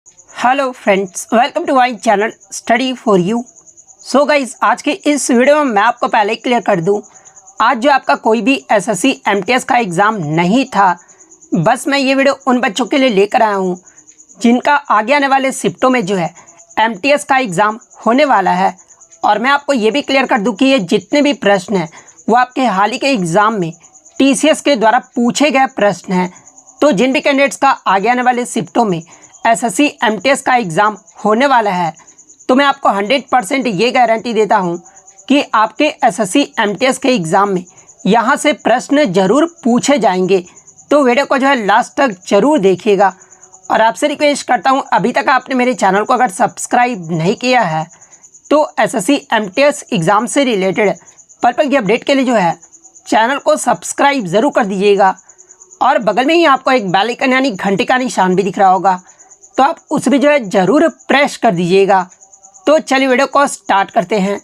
Hello friends, welcome to my channel study for you. So guys, आज के इस video में मैं आपको पहले क्लियर कर दूं, आज जो आपका कोई भी एसएससी एमटीएस का एग्ज़ाम नहीं था, बस मैं ये वीडियो उन बच्चों के लिए लेकर आया हूं जिनका आगे आने वाले शिफ्टों में जो है एमटीएस का एग्ज़ाम होने वाला है। और मैं आपको ये भी क्लियर कर दूं कि ये जितने भी प्रश्न हैं वो आपके हाल ही के एग्ज़ाम में टीसीएस के द्वारा पूछे गए प्रश्न हैं। तो जिन भी कैंडिडेट्स का आगे आने वाले शिफ्टों में एसएससी एमटीएस का एग्ज़ाम होने वाला है, तो मैं आपको 100% ये गारंटी देता हूँ कि आपके एसएससी एमटीएस के एग्ज़ाम में यहाँ से प्रश्न ज़रूर पूछे जाएंगे। तो वीडियो को जो है लास्ट तक ज़रूर देखिएगा। और आपसे रिक्वेस्ट करता हूँ, अभी तक आपने मेरे चैनल को अगर सब्सक्राइब नहीं किया है तो एसएससी एमटीएस एग्ज़ाम से रिलेटेड पल पल की अपडेट के लिए जो है चैनल को सब्सक्राइब ज़रूर कर दीजिएगा। और बगल में ही आपको एक बेल आइकन यानी घंटे का निशान भी दिख रहा होगा, तो आप उस भी जो है ज़रूर प्रेस कर दीजिएगा। तो चलिए वीडियो को स्टार्ट करते हैं।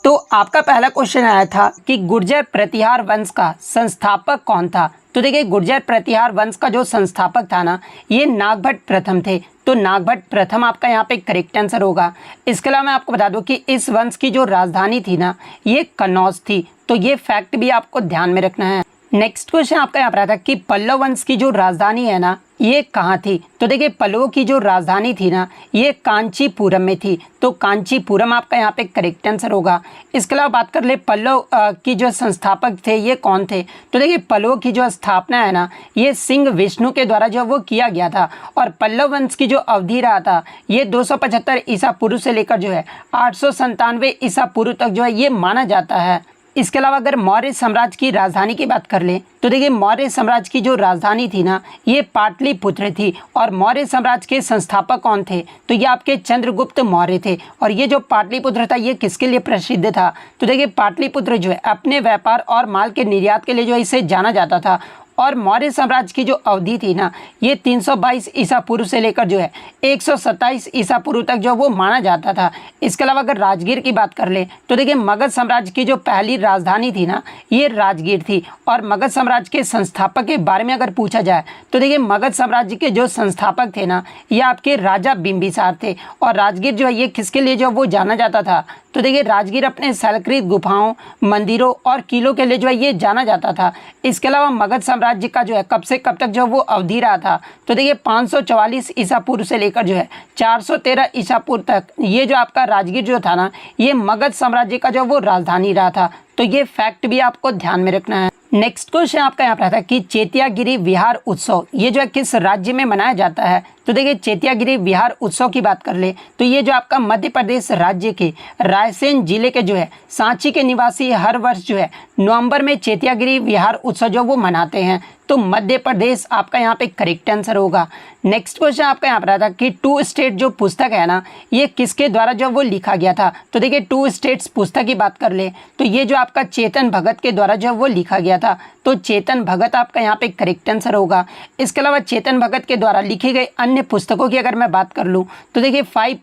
तो आपका पहला क्वेश्चन आया था कि गुर्जर प्रतिहार वंश का संस्थापक कौन था। तो देखिए, गुर्जर प्रतिहार वंश का जो संस्थापक था ना, ये नागभट्ट प्रथम थे। तो नागभट्ट प्रथम आपका यहाँ पे करेक्ट आंसर होगा। इसके अलावा मैं आपको बता दूं कि इस वंश की जो राजधानी थी ना, ये कन्नौज थी। तो ये फैक्ट भी आपको ध्यान में रखना है। नेक्स्ट क्वेश्चन आपका यहाँ पर आता है कि पल्लव वंश की जो राजधानी है ना, ये कहाँ थी। तो देखिए, पल्लवों की जो राजधानी थी ना, ये कांचीपुरम में थी। तो कांचीपुरम आपका यहाँ पे करेक्ट आंसर होगा। इसके अलावा बात कर ले पल्लव की जो संस्थापक थे ये कौन थे। तो देखिए, पल्लवों की जो स्थापना है ना, ये सिंह विष्णु के द्वारा जो वो किया गया था। और पल्लव वंश की जो अवधि रहा था, ये 275 ईसा पूर्व से लेकर जो है 897 ईसा पूर्व तक जो है ये माना जाता है। इसके अलावा अगर मौर्य साम्राज्य की राजधानी की बात कर ले, तो देखिए, मौर्य साम्राज्य की जो राजधानी थी ना, ये पाटलिपुत्र थी। और मौर्य साम्राज्य के संस्थापक कौन थे। तो ये आपके चंद्रगुप्त मौर्य थे। और ये जो पाटलिपुत्र था, ये किसके लिए प्रसिद्ध था। तो देखिए, पाटलिपुत्र जो है अपने व्यापार और माल के निर्यात के लिए जो है इसे जाना जाता था। और मौर्य साम्राज्य की जो अवधि थी ना, ये 322 ईसा पूर्व से लेकर जो है 127 ईसा पूर्व तक जो वो माना जाता था। इसके अलावा अगर राजगीर की बात कर ले, तो देखिए, मगध साम्राज्य की जो पहली राजधानी थी ना, ये राजगीर थी। और मगध साम्राज्य के संस्थापक के बारे में अगर पूछा जाए, तो देखिए, मगध साम्राज्य के जो संस्थापक थे ना, ये आपके राजा बिंबिसार थे। और राजगीर जो है ये किसके लिए जो वो जाना जाता था। तो देखिए, राजगीर अपने शैलकृत गुफाओं, मंदिरों और किलों के लिए जो है ये जाना जाता था। इसके अलावा मगध साम्राज्य का जो है कब से कब तक जो वो अवधि रहा था। तो देखिए, 544 ईसा पूर्व से लेकर जो है 413 ईसा पूर्व तक ये जो आपका राजगीर जो था ना, ये मगध साम्राज्य का जो वो राजधानी रहा था। तो ये फैक्ट भी आपको ध्यान में रखना है। नेक्स्ट क्वेश्चन आपका यहाँ पर था कि चेतियागिरी विहार उत्सव ये जो है किस राज्य में मनाया जाता है। तो देखिए, चेतियागिरी विहार उत्सव की बात कर ले, तो ये जो आपका मध्य प्रदेश राज्य के रायसेन जिले के जो है सांची के निवासी हर वर्ष जो है नवंबर में चेतियागिरी विहार उत्सव जो वो मनाते हैं। तो मध्य प्रदेश आपका यहाँ पे करेक्ट आंसर होगा। नेक्स्ट क्वेश्चन आपका यहाँ पर था कि टू स्टेट जो पुस्तक है ना, ये किसके द्वारा जो वो लिखा गया था। तो देखिए, टू स्टेट्स पुस्तक की बात कर ले, तो ये जो आपका चेतन भगत के द्वारा जो वो लिखा गया था। तो चेतन भगत आपका यहाँ पे करेक्ट आंसर होगा। इसके अलावा चेतन भगत के द्वारा लिखी गई अन्य पुस्तकों की अगर मैं बात कर लूँ, तो देखिए, 5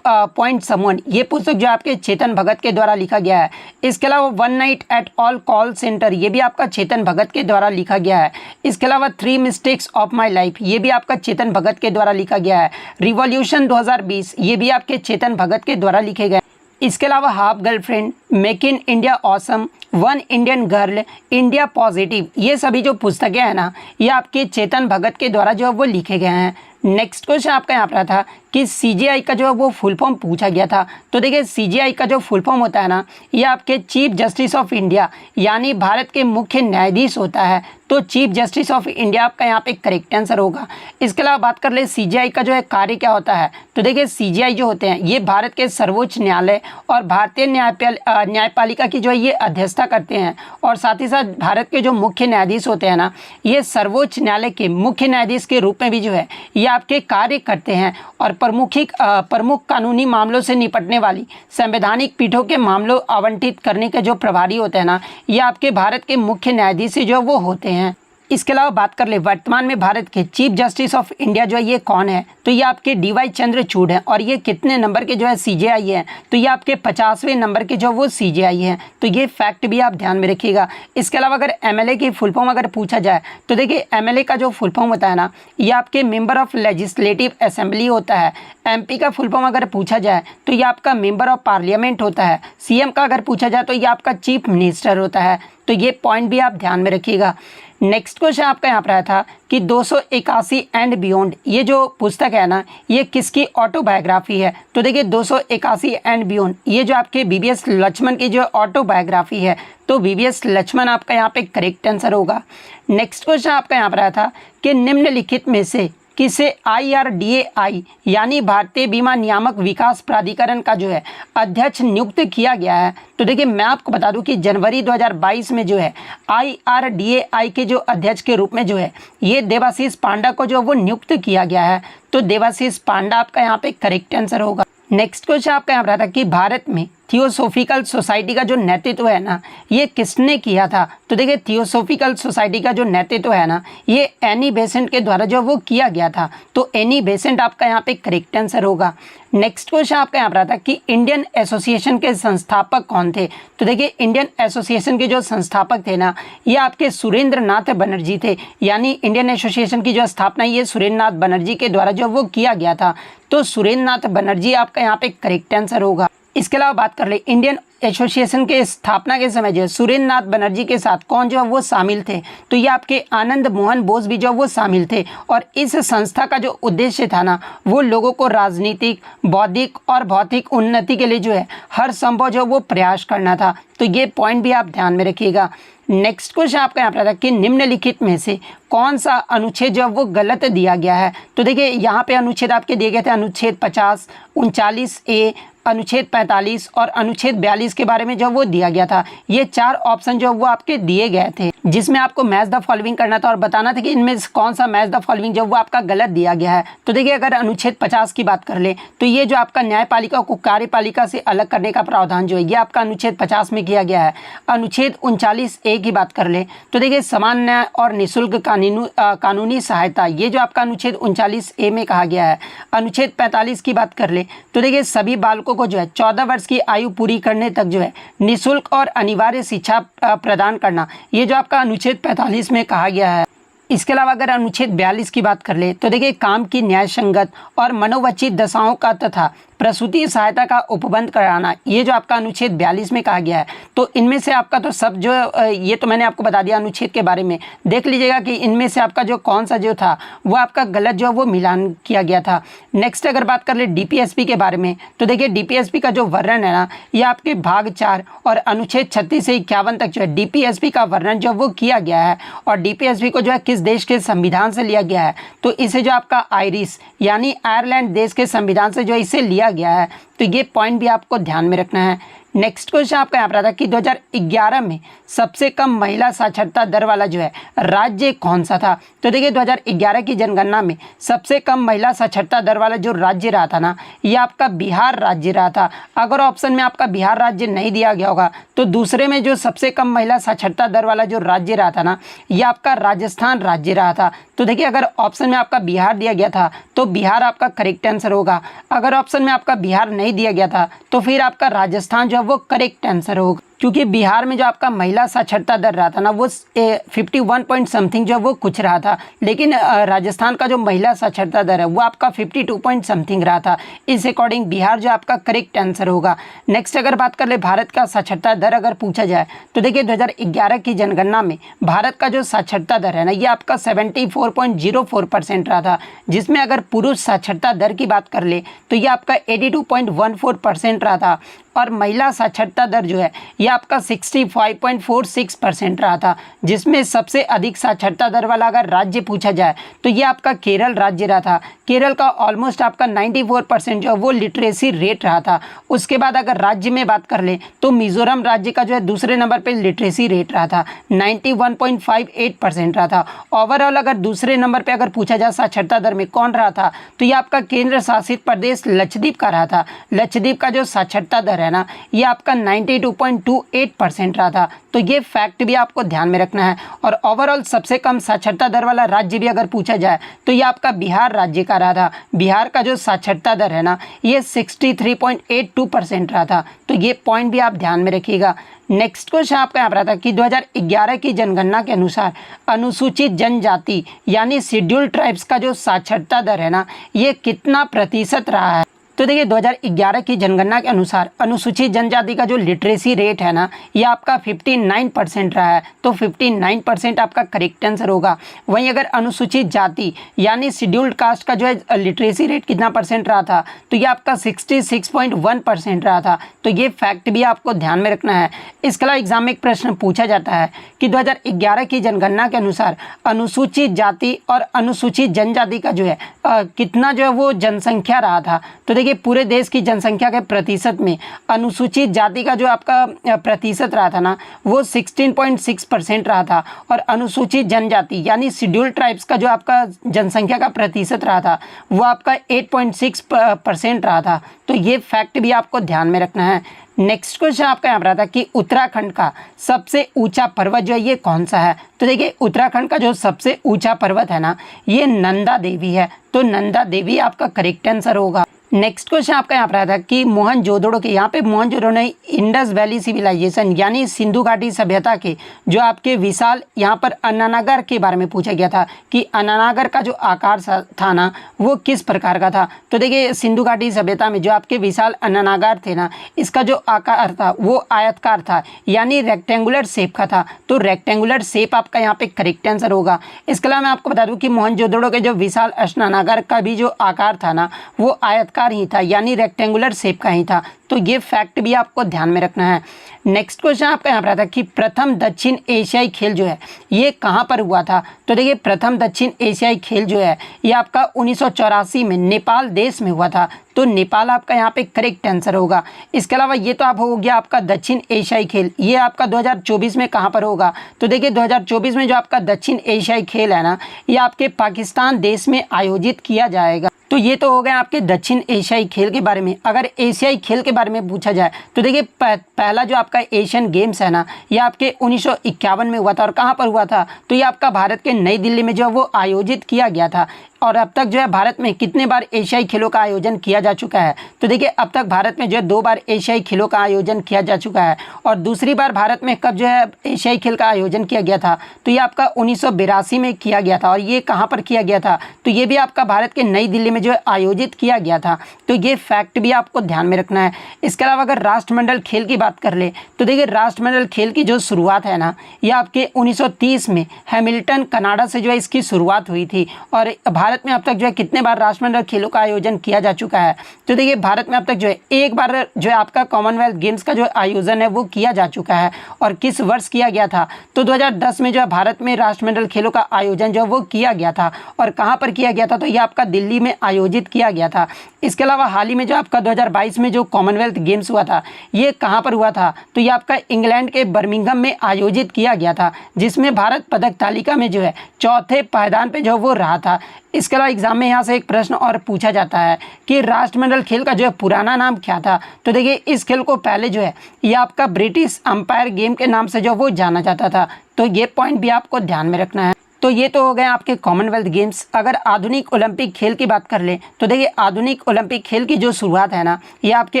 पॉइंट समवन ये पुस्तक जो आपके चेतन भगत के द्वारा लिखा गया है। इसके अलावा one night at all call centre ये भी आपका चेतन भगत के द्वारा लिखा गया है। इसके अलावा 3 मिस्टेक्स ऑफ माई लाइफ ये भी आपका चेतन भगत के द्वारा लिखा गया है। रिवॉल्यूशन 2020 ये भी आपके चेतन भगत के द्वारा लिखे गए। इसके अलावा half girlfriend, make in India awesome, one Indian girl, India positive ये सभी जो पुस्तकें हैं ना, ये आपके चेतन भगत के द्वारा जो है वो लिखे गए हैं। नेक्स्ट क्वेश्चन आपका यहाँ पर था कि सीजीआई का जो है वो फुल फॉर्म पूछा गया था। तो देखिए, सीजीआई का जो फुल फॉर्म होता है ना, ये आपके चीफ जस्टिस ऑफ इंडिया यानी भारत के मुख्य न्यायाधीश होता है। तो चीफ जस्टिस ऑफ इंडिया आपका यहाँ पे करेक्ट आंसर होगा। इसके अलावा बात कर ले सीजीआई का जो है कार्य क्या होता है। तो देखिए, सीजीआई जो होते हैं ये भारत के सर्वोच्च न्यायालय और भारतीय न्यायपालिका की जो है ये अध्यक्षता करते हैं। और साथ ही साथ भारत के जो मुख्य न्यायाधीश होते हैं ना, ये सर्वोच्च न्यायालय के मुख्य न्यायाधीश के रूप में भी जो है ये आपके कार्य करते हैं। और प्रमुख कानूनी मामलों से निपटने वाली संवैधानिक पीठों के मामलों आवंटित करने के जो प्रभारी होते हैं ना, ये आपके भारत के मुख्य न्यायाधीश जो वो होते हैं। इसके अलावा बात कर ले वर्तमान में भारत के चीफ जस्टिस ऑफ इंडिया जो है ये कौन है, तो ये आपके DY चंद्रचूड़ हैं और ये कितने नंबर के जो है CJI हैं, तो ये आपके 50वें नंबर के जो वो CJI हैं। तो ये फैक्ट भी आप ध्यान में रखिएगा। इसके अलावा अगर MLA की फुल फॉर्म अगर पूछा जाए तो देखिए MLA का जो फुल फॉर्म होता है ना, ये आपके मेंबर ऑफ लेजिस्लेटिव असेंबली होता है। MP का फुल फॉर्म अगर पूछा जाए तो ये आपका मेंबर ऑफ पार्लियामेंट होता है। CM का अगर पूछा जाए तो ये आपका चीफ मिनिस्टर होता है। तो ये पॉइंट भी आप ध्यान में रखिएगा। नेक्स्ट क्वेश्चन आपका यहाँ पर आया था कि 281 एंड बियॉन्ड, ये जो पुस्तक है ना, ये किसकी ऑटोबायोग्राफी है, तो देखिए 281 एंड बियॉन्ड ये जो आपके BVS लक्ष्मण की जो ऑटोबायोग्राफी है, तो BVS लक्ष्मण आपका यहाँ पे करेक्ट आंसर होगा। नेक्स्ट क्वेश्चन आपका यहाँ पर आया था कि निम्नलिखित में से किसे IRDAI यानी भारतीय बीमा नियामक विकास प्राधिकरण का जो है अध्यक्ष नियुक्त किया गया है। तो देखिए मैं आपको बता दूं कि जनवरी 2022 में जो है IRDAI के जो अध्यक्ष के रूप में जो है ये देवाशीष पांडा को जो वो नियुक्त किया गया है। तो देवाशीष पांडा आपका यहाँ पे करेक्ट आंसर होगा। नेक्स्ट क्वेश्चन आपका यहाँ पर था कि भारत में थियोसॉफिकल सोसाइटी का जो नेतृत्व है ना, ये किसने किया था, तो देखिए थियोसॉफिकल सोसाइटी का जो नेतृत्व है ना, ये एनी बेसेंट के द्वारा जो वो किया गया था। तो एनी बेसेंट आपका यहाँ पे करेक्ट आंसर होगा। नेक्स्ट क्वेश्चन आपका यहाँ पर आता है कि इंडियन एसोसिएशन के संस्थापक कौन थे, तो देखिए इंडियन एसोसिएशन के जो संस्थापक थे ना, ये आपके सुरेंद्र नाथ बनर्जी थे। यानी इंडियन एसोसिएशन की जो स्थापना ये सुरेंद्र नाथ बनर्जी के द्वारा जो वो किया गया था। तो सुरेंद्र नाथ बनर्जी आपका यहाँ पे करेक्ट आंसर होगा। इसके अलावा बात कर ले इंडियन एसोसिएशन के स्थापना के समय जो सुरेंद्र नाथ बनर्जी के साथ कौन जो वो शामिल थे, तो ये आपके आनंद मोहन बोस भी जो वो शामिल थे। और इस संस्था का जो उद्देश्य था ना, वो लोगों को राजनीतिक, बौद्धिक और भौतिक उन्नति के लिए जो है हर संभव जो वो प्रयास करना था। तो ये पॉइंट भी आप ध्यान में रखिएगा। नेक्स्ट क्वेश्चन आपका यहाँ पर था कि निम्नलिखित में से कौन सा अनुच्छेद जो वो गलत दिया गया है, तो देखिए यहाँ पे अनुच्छेद आपके दिए गए थे अनुच्छेद 50, 39A, अनुच्छेद 45 और अनुच्छेद 42 के बारे में जो वो दिया गया था। ये 4 ऑप्शन जो वो आपके दिए गए थे, जिसमें आपको मैच द फॉलोइंग करना था और बताना था कि इनमें से कौन सा मैच द फॉलोइंग जो वो आपका गलत दिया गया है। तो देखिए अगर अनुच्छेद 50 की बात कर ले तो ये जो आपका न्यायपालिका को कार्यपालिका से अलग करने का प्रावधान जो है ये आपका अनुच्छेद 50 में किया गया है। अनुच्छेद 39A की बात कर ले तो देखिए समान न्याय और निःशुल्क कानूनी सहायता, ये जो आपका अनुच्छेद 39A में कहा गया है। अनुच्छेद 45 की बात कर ले तो देखिए सभी बालकों को जो है 14 वर्ष की आयु पूरी करने तक जो है निःशुल्क और अनिवार्य शिक्षा प्रदान करना, ये जो आपका अनुच्छेद 45 में कहा गया है। इसके अलावा अगर अनुच्छेद 42 की बात कर ले तो देखिए काम की न्याय संगत और मनोवचित दशाओं का तथा प्रसूति सहायता का उपबंध कराना, ये जो आपका अनुच्छेद 42 में कहा गया है। तो इनमें से आपका तो सब जो ये तो मैंने आपको बता दिया अनुच्छेद के बारे में, देख लीजिएगा कि इनमें से आपका जो कौन सा जो था वो आपका गलत जो वो मिलान किया गया था। नेक्स्ट अगर बात कर ले DPSP के बारे में तो देखिए DPSP का जो वर्णन है ना, ये आपके भाग 4 और अनुच्छेद 36 से 51 तक जो है DPSP का वर्णन जो वो किया गया है। और DPSP को जो है किस देश के संविधान से लिया गया है, तो इसे जो आपका आयरिश यानी आयरलैंड देश के संविधान से जो इसे लिया गया है। तो ये पॉइंट भी आपको ध्यान में रखना है। नेक्स्ट क्वेश्चन आपका यहाँ पर था कि 2011 में सबसे कम महिला साक्षरता दर वाला जो है राज्य कौन सा था, तो देखिए 2011 की जनगणना में सबसे कम महिला साक्षरता दर वाला जो राज्य रहा था ना, ये आपका बिहार राज्य रहा था। अगर ऑप्शन में आपका बिहार राज्य नहीं दिया गया होगा तो दूसरे में जो सबसे कम महिला साक्षरता दर वाला जो राज्य रहा था ना, ये आपका राजस्थान राज्य रहा था। तो देखिए अगर ऑप्शन में आपका बिहार दिया गया था तो बिहार आपका करेक्ट आंसर होगा। अगर ऑप्शन में आपका बिहार नहीं दिया गया था तो फिर आपका राजस्थान जो वो करेक्ट आंसर होगा, क्योंकि बिहार में जो आपका महिला साक्षरता दर रहा था ना वो 51 पॉइंट समथिंग जो वो कुछ रहा था, लेकिन राजस्थान का जो महिला साक्षरता दर है वो आपका 52 पॉइंट समथिंग रहा था। इस अकॉर्डिंग बिहार जो आपका करेक्ट आंसर होगा। नेक्स्ट अगर बात कर ले भारत का साक्षरता दर अगर पूछा जाए तो देखिए 2011 की जनगणना में भारत का जो साक्षरता दर है ना, ये आपका 74.04% रहा था, जिसमें अगर पुरुष साक्षरता दर की बात कर ले तो ये आपका 82.14% रहा था। और महिला साक्षरता दर जो है ये आपका 65.46% रहा था, जिसमें सबसे अधिक साक्षरता दर वाला अगर राज्य पूछा जाए तो ये आपका केरल राज्य रहा था। केरल का ऑलमोस्ट आपका 94% जो वो लिटरेसी रेट रहा था। उसके बाद अगर राज्य में बात कर ले तो मिजोरम राज्य का जो है दूसरे नंबर पे लिटरेसी रेट रहा था, 91.58% रहा था। ओवरऑल अगर दूसरे नंबर पे अगर पूछा जाए साक्षरता दर में कौन रहा था तो ये आपका केंद्र शासित प्रदेश लक्षद्वीप का रहा था। लक्षद्वीप का जो साक्षरता दर है है ना, ये आपका 92.28% रहा था। तो ये फैक्ट भी आपको ध्यान में रखना है। और ओवरऑल सबसे कम साक्षरता दर वाला राज्य भी अगर पूछा जाए तो ये आपका बिहार राज्य का रहा था। बिहार का जो साक्षरता दर है ना, ये 63.82% रहा था। तो ये पॉइंट भी आप ध्यान में रखिएगा। नेक्स्ट क्वेश्चन आपका यहाँ पर आता है कि 2011 की जनगणना के अनुसार अनुसूचित जनजाति यानी शेड्यूल ट्राइब्स का जो साक्षरता दर है ना, ये कितना प्रतिशत रहा है। तो देखिए 2011 की जनगणना के अनुसार अनुसूचित जनजाति का जो लिटरेसी रेट है ना, ये आपका 59% रहा है। तो 59% आपका करेक्ट आंसर होगा। वहीं अगर अनुसूचित जाति यानी शेड्यूल्ड कास्ट का जो है लिटरेसी रेट कितना परसेंट रहा था, तो ये आपका 66.1% रहा था। तो ये फैक्ट भी आपको ध्यान में रखना है। इसके अलावा एग्जाम में एक प्रश्न पूछा जाता है कि 2011 की जनगणना के अनुसार अनुसूचित जाति और अनुसूचित जनजाति का जो है कितना जो है वो जनसंख्या रहा था। तो देखिए पूरे देश की जनसंख्या के प्रतिशत में अनुसूचित जाति का जो आपका प्रतिशत रहा था ना, वो 16.6% रहा था। और अनुसूचित जनजाति यानी शेड्यूल्ड ट्राइब्स का जो आपका जनसंख्या का प्रतिशत रहा था, वो आपका 8.6% रहा था। तो ये फैक्ट भी आपको ध्यान में रखना है। नेक्स्ट क्वेश्चन आपका यहाँ पर आता है कि उत्तराखंड का सबसे ऊंचा पर्वत जो है ये कौन सा है। तो देखिए उत्तराखंड का जो सबसे ऊंचा पर्वत है ना, ये नंदा देवी है। तो नंदा देवी आपका करेक्ट आंसर होगा। नेक्स्ट क्वेश्चन आपका यहाँ पर आता है कि मोहनजोदड़ो के, यहाँ पे मोहनजोदड़ो ने इंडस वैली सिविलाइजेशन यानी सिंधु घाटी सभ्यता के जो आपके विशाल यहाँ पर अन्नानागर के बारे में पूछा गया था कि अन्नानागर का जो आकार था ना, वो किस प्रकार का था। तो देखिए सिंधु घाटी सभ्यता में जो आपके विशाल अन्नानागर थे ना, इसका जो आकार था वो आयतकार था यानी रेक्टेंगुलर शेप का था। तो रेक्टेंगुलर शेप आपका यहाँ पे करेक्ट आंसर होगा। इसके अलावा मैं आपको बता दूँ कि मोहनजोदड़ो के जो विशाल अन्नानागर का भी जो आकार था ना, वो आयतकार ही था यानी रेक्टेंगुलर शेप का ही था। तो ये फैक्ट भी आपको ध्यान में रखना है। नेक्स्ट क्वेश्चन आपका यहाँ पर आता है कि प्रथम दक्षिण एशियाई खेल जो है ये कहाँ पर हुआ था। तो देखिए प्रथम दक्षिण एशियाई खेल जो है ये आपका 1984 में नेपाल देश में हुआ था। तो नेपाल आपका यहाँ पे करेक्ट आंसर होगा। इसके अलावा ये तो आप हो गया आपका दक्षिण एशियाई खेल, ये आपका 2024 में कहाँ पर होगा। तो देखिए 2024 में जो आपका दक्षिण एशियाई खेल है ना, ये आपके पाकिस्तान देश में आयोजित किया जाएगा। तो ये तो हो गए आपके दक्षिण एशियाई खेल के बारे में। अगर एशियाई खेल के बारे में पूछा जाए तो देखिए पहला जो आपका एशियन गेम्स है ना, ये आपके 1951 में हुआ था। और कहाँ पर हुआ था, तो ये आपका भारत के नई दिल्ली में जो है वो आयोजित किया गया था। और अब तक जो है भारत में कितने बार एशियाई खेलों का आयोजन किया जा चुका है। तो देखिए अब तक भारत में जो है 2 बार एशियाई खेलों का आयोजन किया जा चुका है। और दूसरी बार भारत में कब जो है एशियाई खेल का आयोजन किया गया था, तो ये आपका 1982 में किया गया था। और ये कहाँ पर किया गया था, तो ये भी आपका भारत के नई दिल्ली में जो है आयोजित किया गया था। तो ये फैक्ट भी आपको ध्यान में रखना है। इसके अलावा अगर राष्ट्रमंडल खेल की बात कर ले तो देखिए राष्ट्रमंडल खेल की जो शुरुआत है ना, ये आपके 1930 में हैमिल्टन कनाडा से जो है इसकी शुरुआत हुई थी। और भारत में अब तक जो है कितने बार राष्ट्रमंडल खेलों का आयोजन किया जा चुका है। तो देखिए भारत में अब तक जो है एक बार जो है आपका कॉमनवेल्थ गेम्स का जो आयोजन है वो किया जा चुका है। और किस वर्ष किया गया था, तो 2010 में जो है भारत में राष्ट्रमंडल खेलों का आयोजन जो है वो किया गया था। और कहाँ पर किया गया था, तो ये आपका दिल्ली में आयोजित किया गया था। इसके अलावा हाल ही में जो आपका 2022 में जो कॉमनवेल्थ गेम्स हुआ था, ये कहाँ पर हुआ था, तो ये आपका इंग्लैंड के बर्मिंघम में आयोजित किया गया था, जिसमें भारत पदक तालिका में जो है चौथे पायदान पे जो वो रहा था। इसके अलावा एग्जाम में यहाँ से एक प्रश्न और पूछा जाता है कि राष्ट्रमंडल खेल का जो है पुराना नाम क्या था। तो देखिए इस खेल को पहले जो है ये आपका ब्रिटिश अंपायर गेम के नाम से जो वो जाना जाता था। तो ये पॉइंट भी आपको ध्यान में रखना है। तो ये तो हो गए आपके कॉमनवेल्थ गेम्स। अगर आधुनिक ओलंपिक खेल की बात कर ले तो देखिए आधुनिक ओलंपिक खेल की जो शुरुआत है ना, ये आपके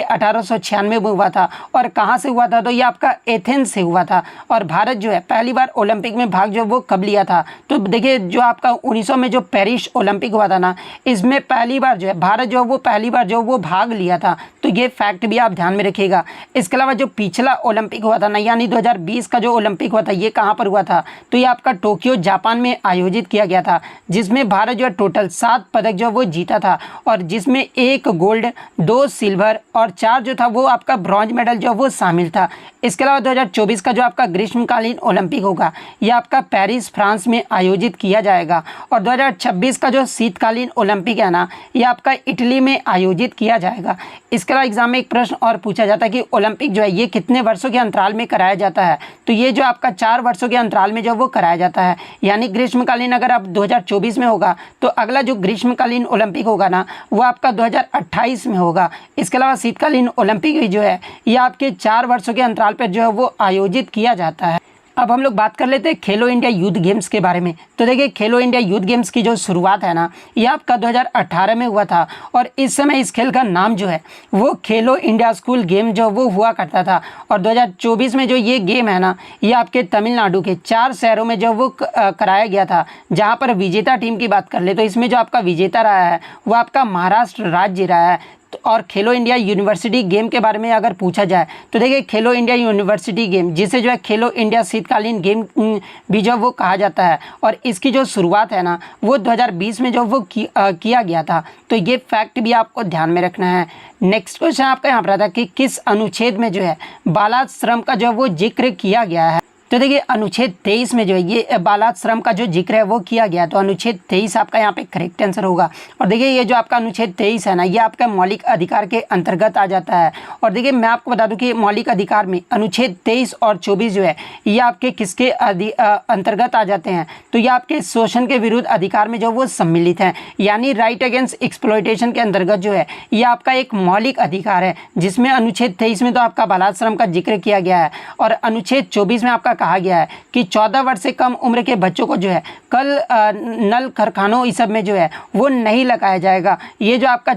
1896 में हुआ था। और कहाँ से हुआ था, तो ये आपका एथेंस से हुआ था। और भारत जो है पहली बार ओलंपिक में भाग जो वो कब लिया था, तो देखिए जो आपका 1900 में जो पेरिस ओलंपिक हुआ था ना, इसमें पहली बार जो है भारत जो वो पहली बार जो वो भाग लिया था। तो ये फैक्ट भी आप ध्यान में रखिएगा। इसके अलावा जो पिछला ओलंपिक हुआ था ना, यानी 2020 का जो ओलंपिक हुआ था, ये कहाँ पर हुआ था, तो ये आपका टोक्यो जापान में आयोजित किया गया था, जिसमें भारत जो है टोटल 7 पदक जो वो जीता था। और जिसमें 1 गोल्ड, 2 सिल्वर और 4 जो था वो आपका ब्रॉन्ज मेडल जो वो शामिल था। इसके अलावा 2024 का जो आपका ग्रीष्मकालीन ओलंपिक होगा, ये आपका पेरिस फ्रांस में आयोजित किया जाएगा। और 2026 का जो शीतकालीन ओलंपिक है ना, ये आपका इटली में आयोजित किया जाएगा। इसके अलावा एग्जाम में एक प्रश्न और पूछा जाता है कि ओलंपिक जो है ये कितने वर्षों के अंतराल में कराया जाता है। तो ये जो आपका 4 वर्षों के अंतराल में जो वो कराया जाता है, यानी ग्रीष्मकालीन अगर अब 2024 में होगा तो अगला जो ग्रीष्मकालीन ओलंपिक होगा ना वो आपका 2028 में होगा। इसके अलावा शीतकालीन ओलंपिक भी जो है ये आपके 4 वर्षों के अंतराल पर जो है वो आयोजित किया जाता है। अब हम लोग बात कर लेते हैं खेलो इंडिया यूथ गेम्स के बारे में। तो देखिए खेलो इंडिया यूथ गेम्स की जो शुरुआत है ना ये आपका 2018 में हुआ था और इस समय इस खेल का नाम जो है वो खेलो इंडिया स्कूल गेम जो वो हुआ करता था। और 2024 में जो ये गेम है ना ये आपके तमिलनाडु के 4 शहरों में जो वो कराया गया था। जहाँ पर विजेता टीम की बात कर ले तो इसमें जो आपका विजेता रहा है वो आपका महाराष्ट्र राज्य रहा है। और खेलो इंडिया यूनिवर्सिटी गेम के बारे में अगर पूछा जाए तो देखिए खेलो इंडिया यूनिवर्सिटी गेम जिसे जो है खेलो इंडिया शीतकालीन गेम भी जो वो कहा जाता है और इसकी जो शुरुआत है ना वो 2020 में जो वो किया गया था। तो ये फैक्ट भी आपको ध्यान में रखना है। नेक्स्ट क्वेश्चन आपका यहाँ पर आता है कि किस अनुच्छेद में जो है बाल श्रम का जो वो जिक्र किया गया है। तो देखिए अनुच्छेद 23 में जो है ये बाल श्रम का जो जिक्र है वो किया गया। तो अनुच्छेद 23 आपका यहाँ पे करेक्ट आंसर होगा। और देखिए ये जो आपका अनुच्छेद 23 है ना ये आपका मौलिक अधिकार के अंतर्गत आ जाता है। और देखिए मैं आपको बता दूं कि मौलिक अधिकार में अनुच्छेद 23 और 24 जो है ये आपके किसके अंतर्गत आ जाते हैं। तो ये आपके शोषण के विरुद्ध अधिकार में जो वो सम्मिलित हैं, यानी राइट अगेंस्ट एक्सप्लॉयटेशन के अंतर्गत जो है ये आपका एक मौलिक अधिकार है जिसमें अनुच्छेद 23 में तो आपका बाल श्रम का जिक्र किया गया है और अनुच्छेद 24 में आपका कहा गया है कि 14 वर्ष से कम उम्र के बच्चों को जो है कल नल कारखानों इस सब में जो है वो नहीं लगाया जाएगा। ये जो आपका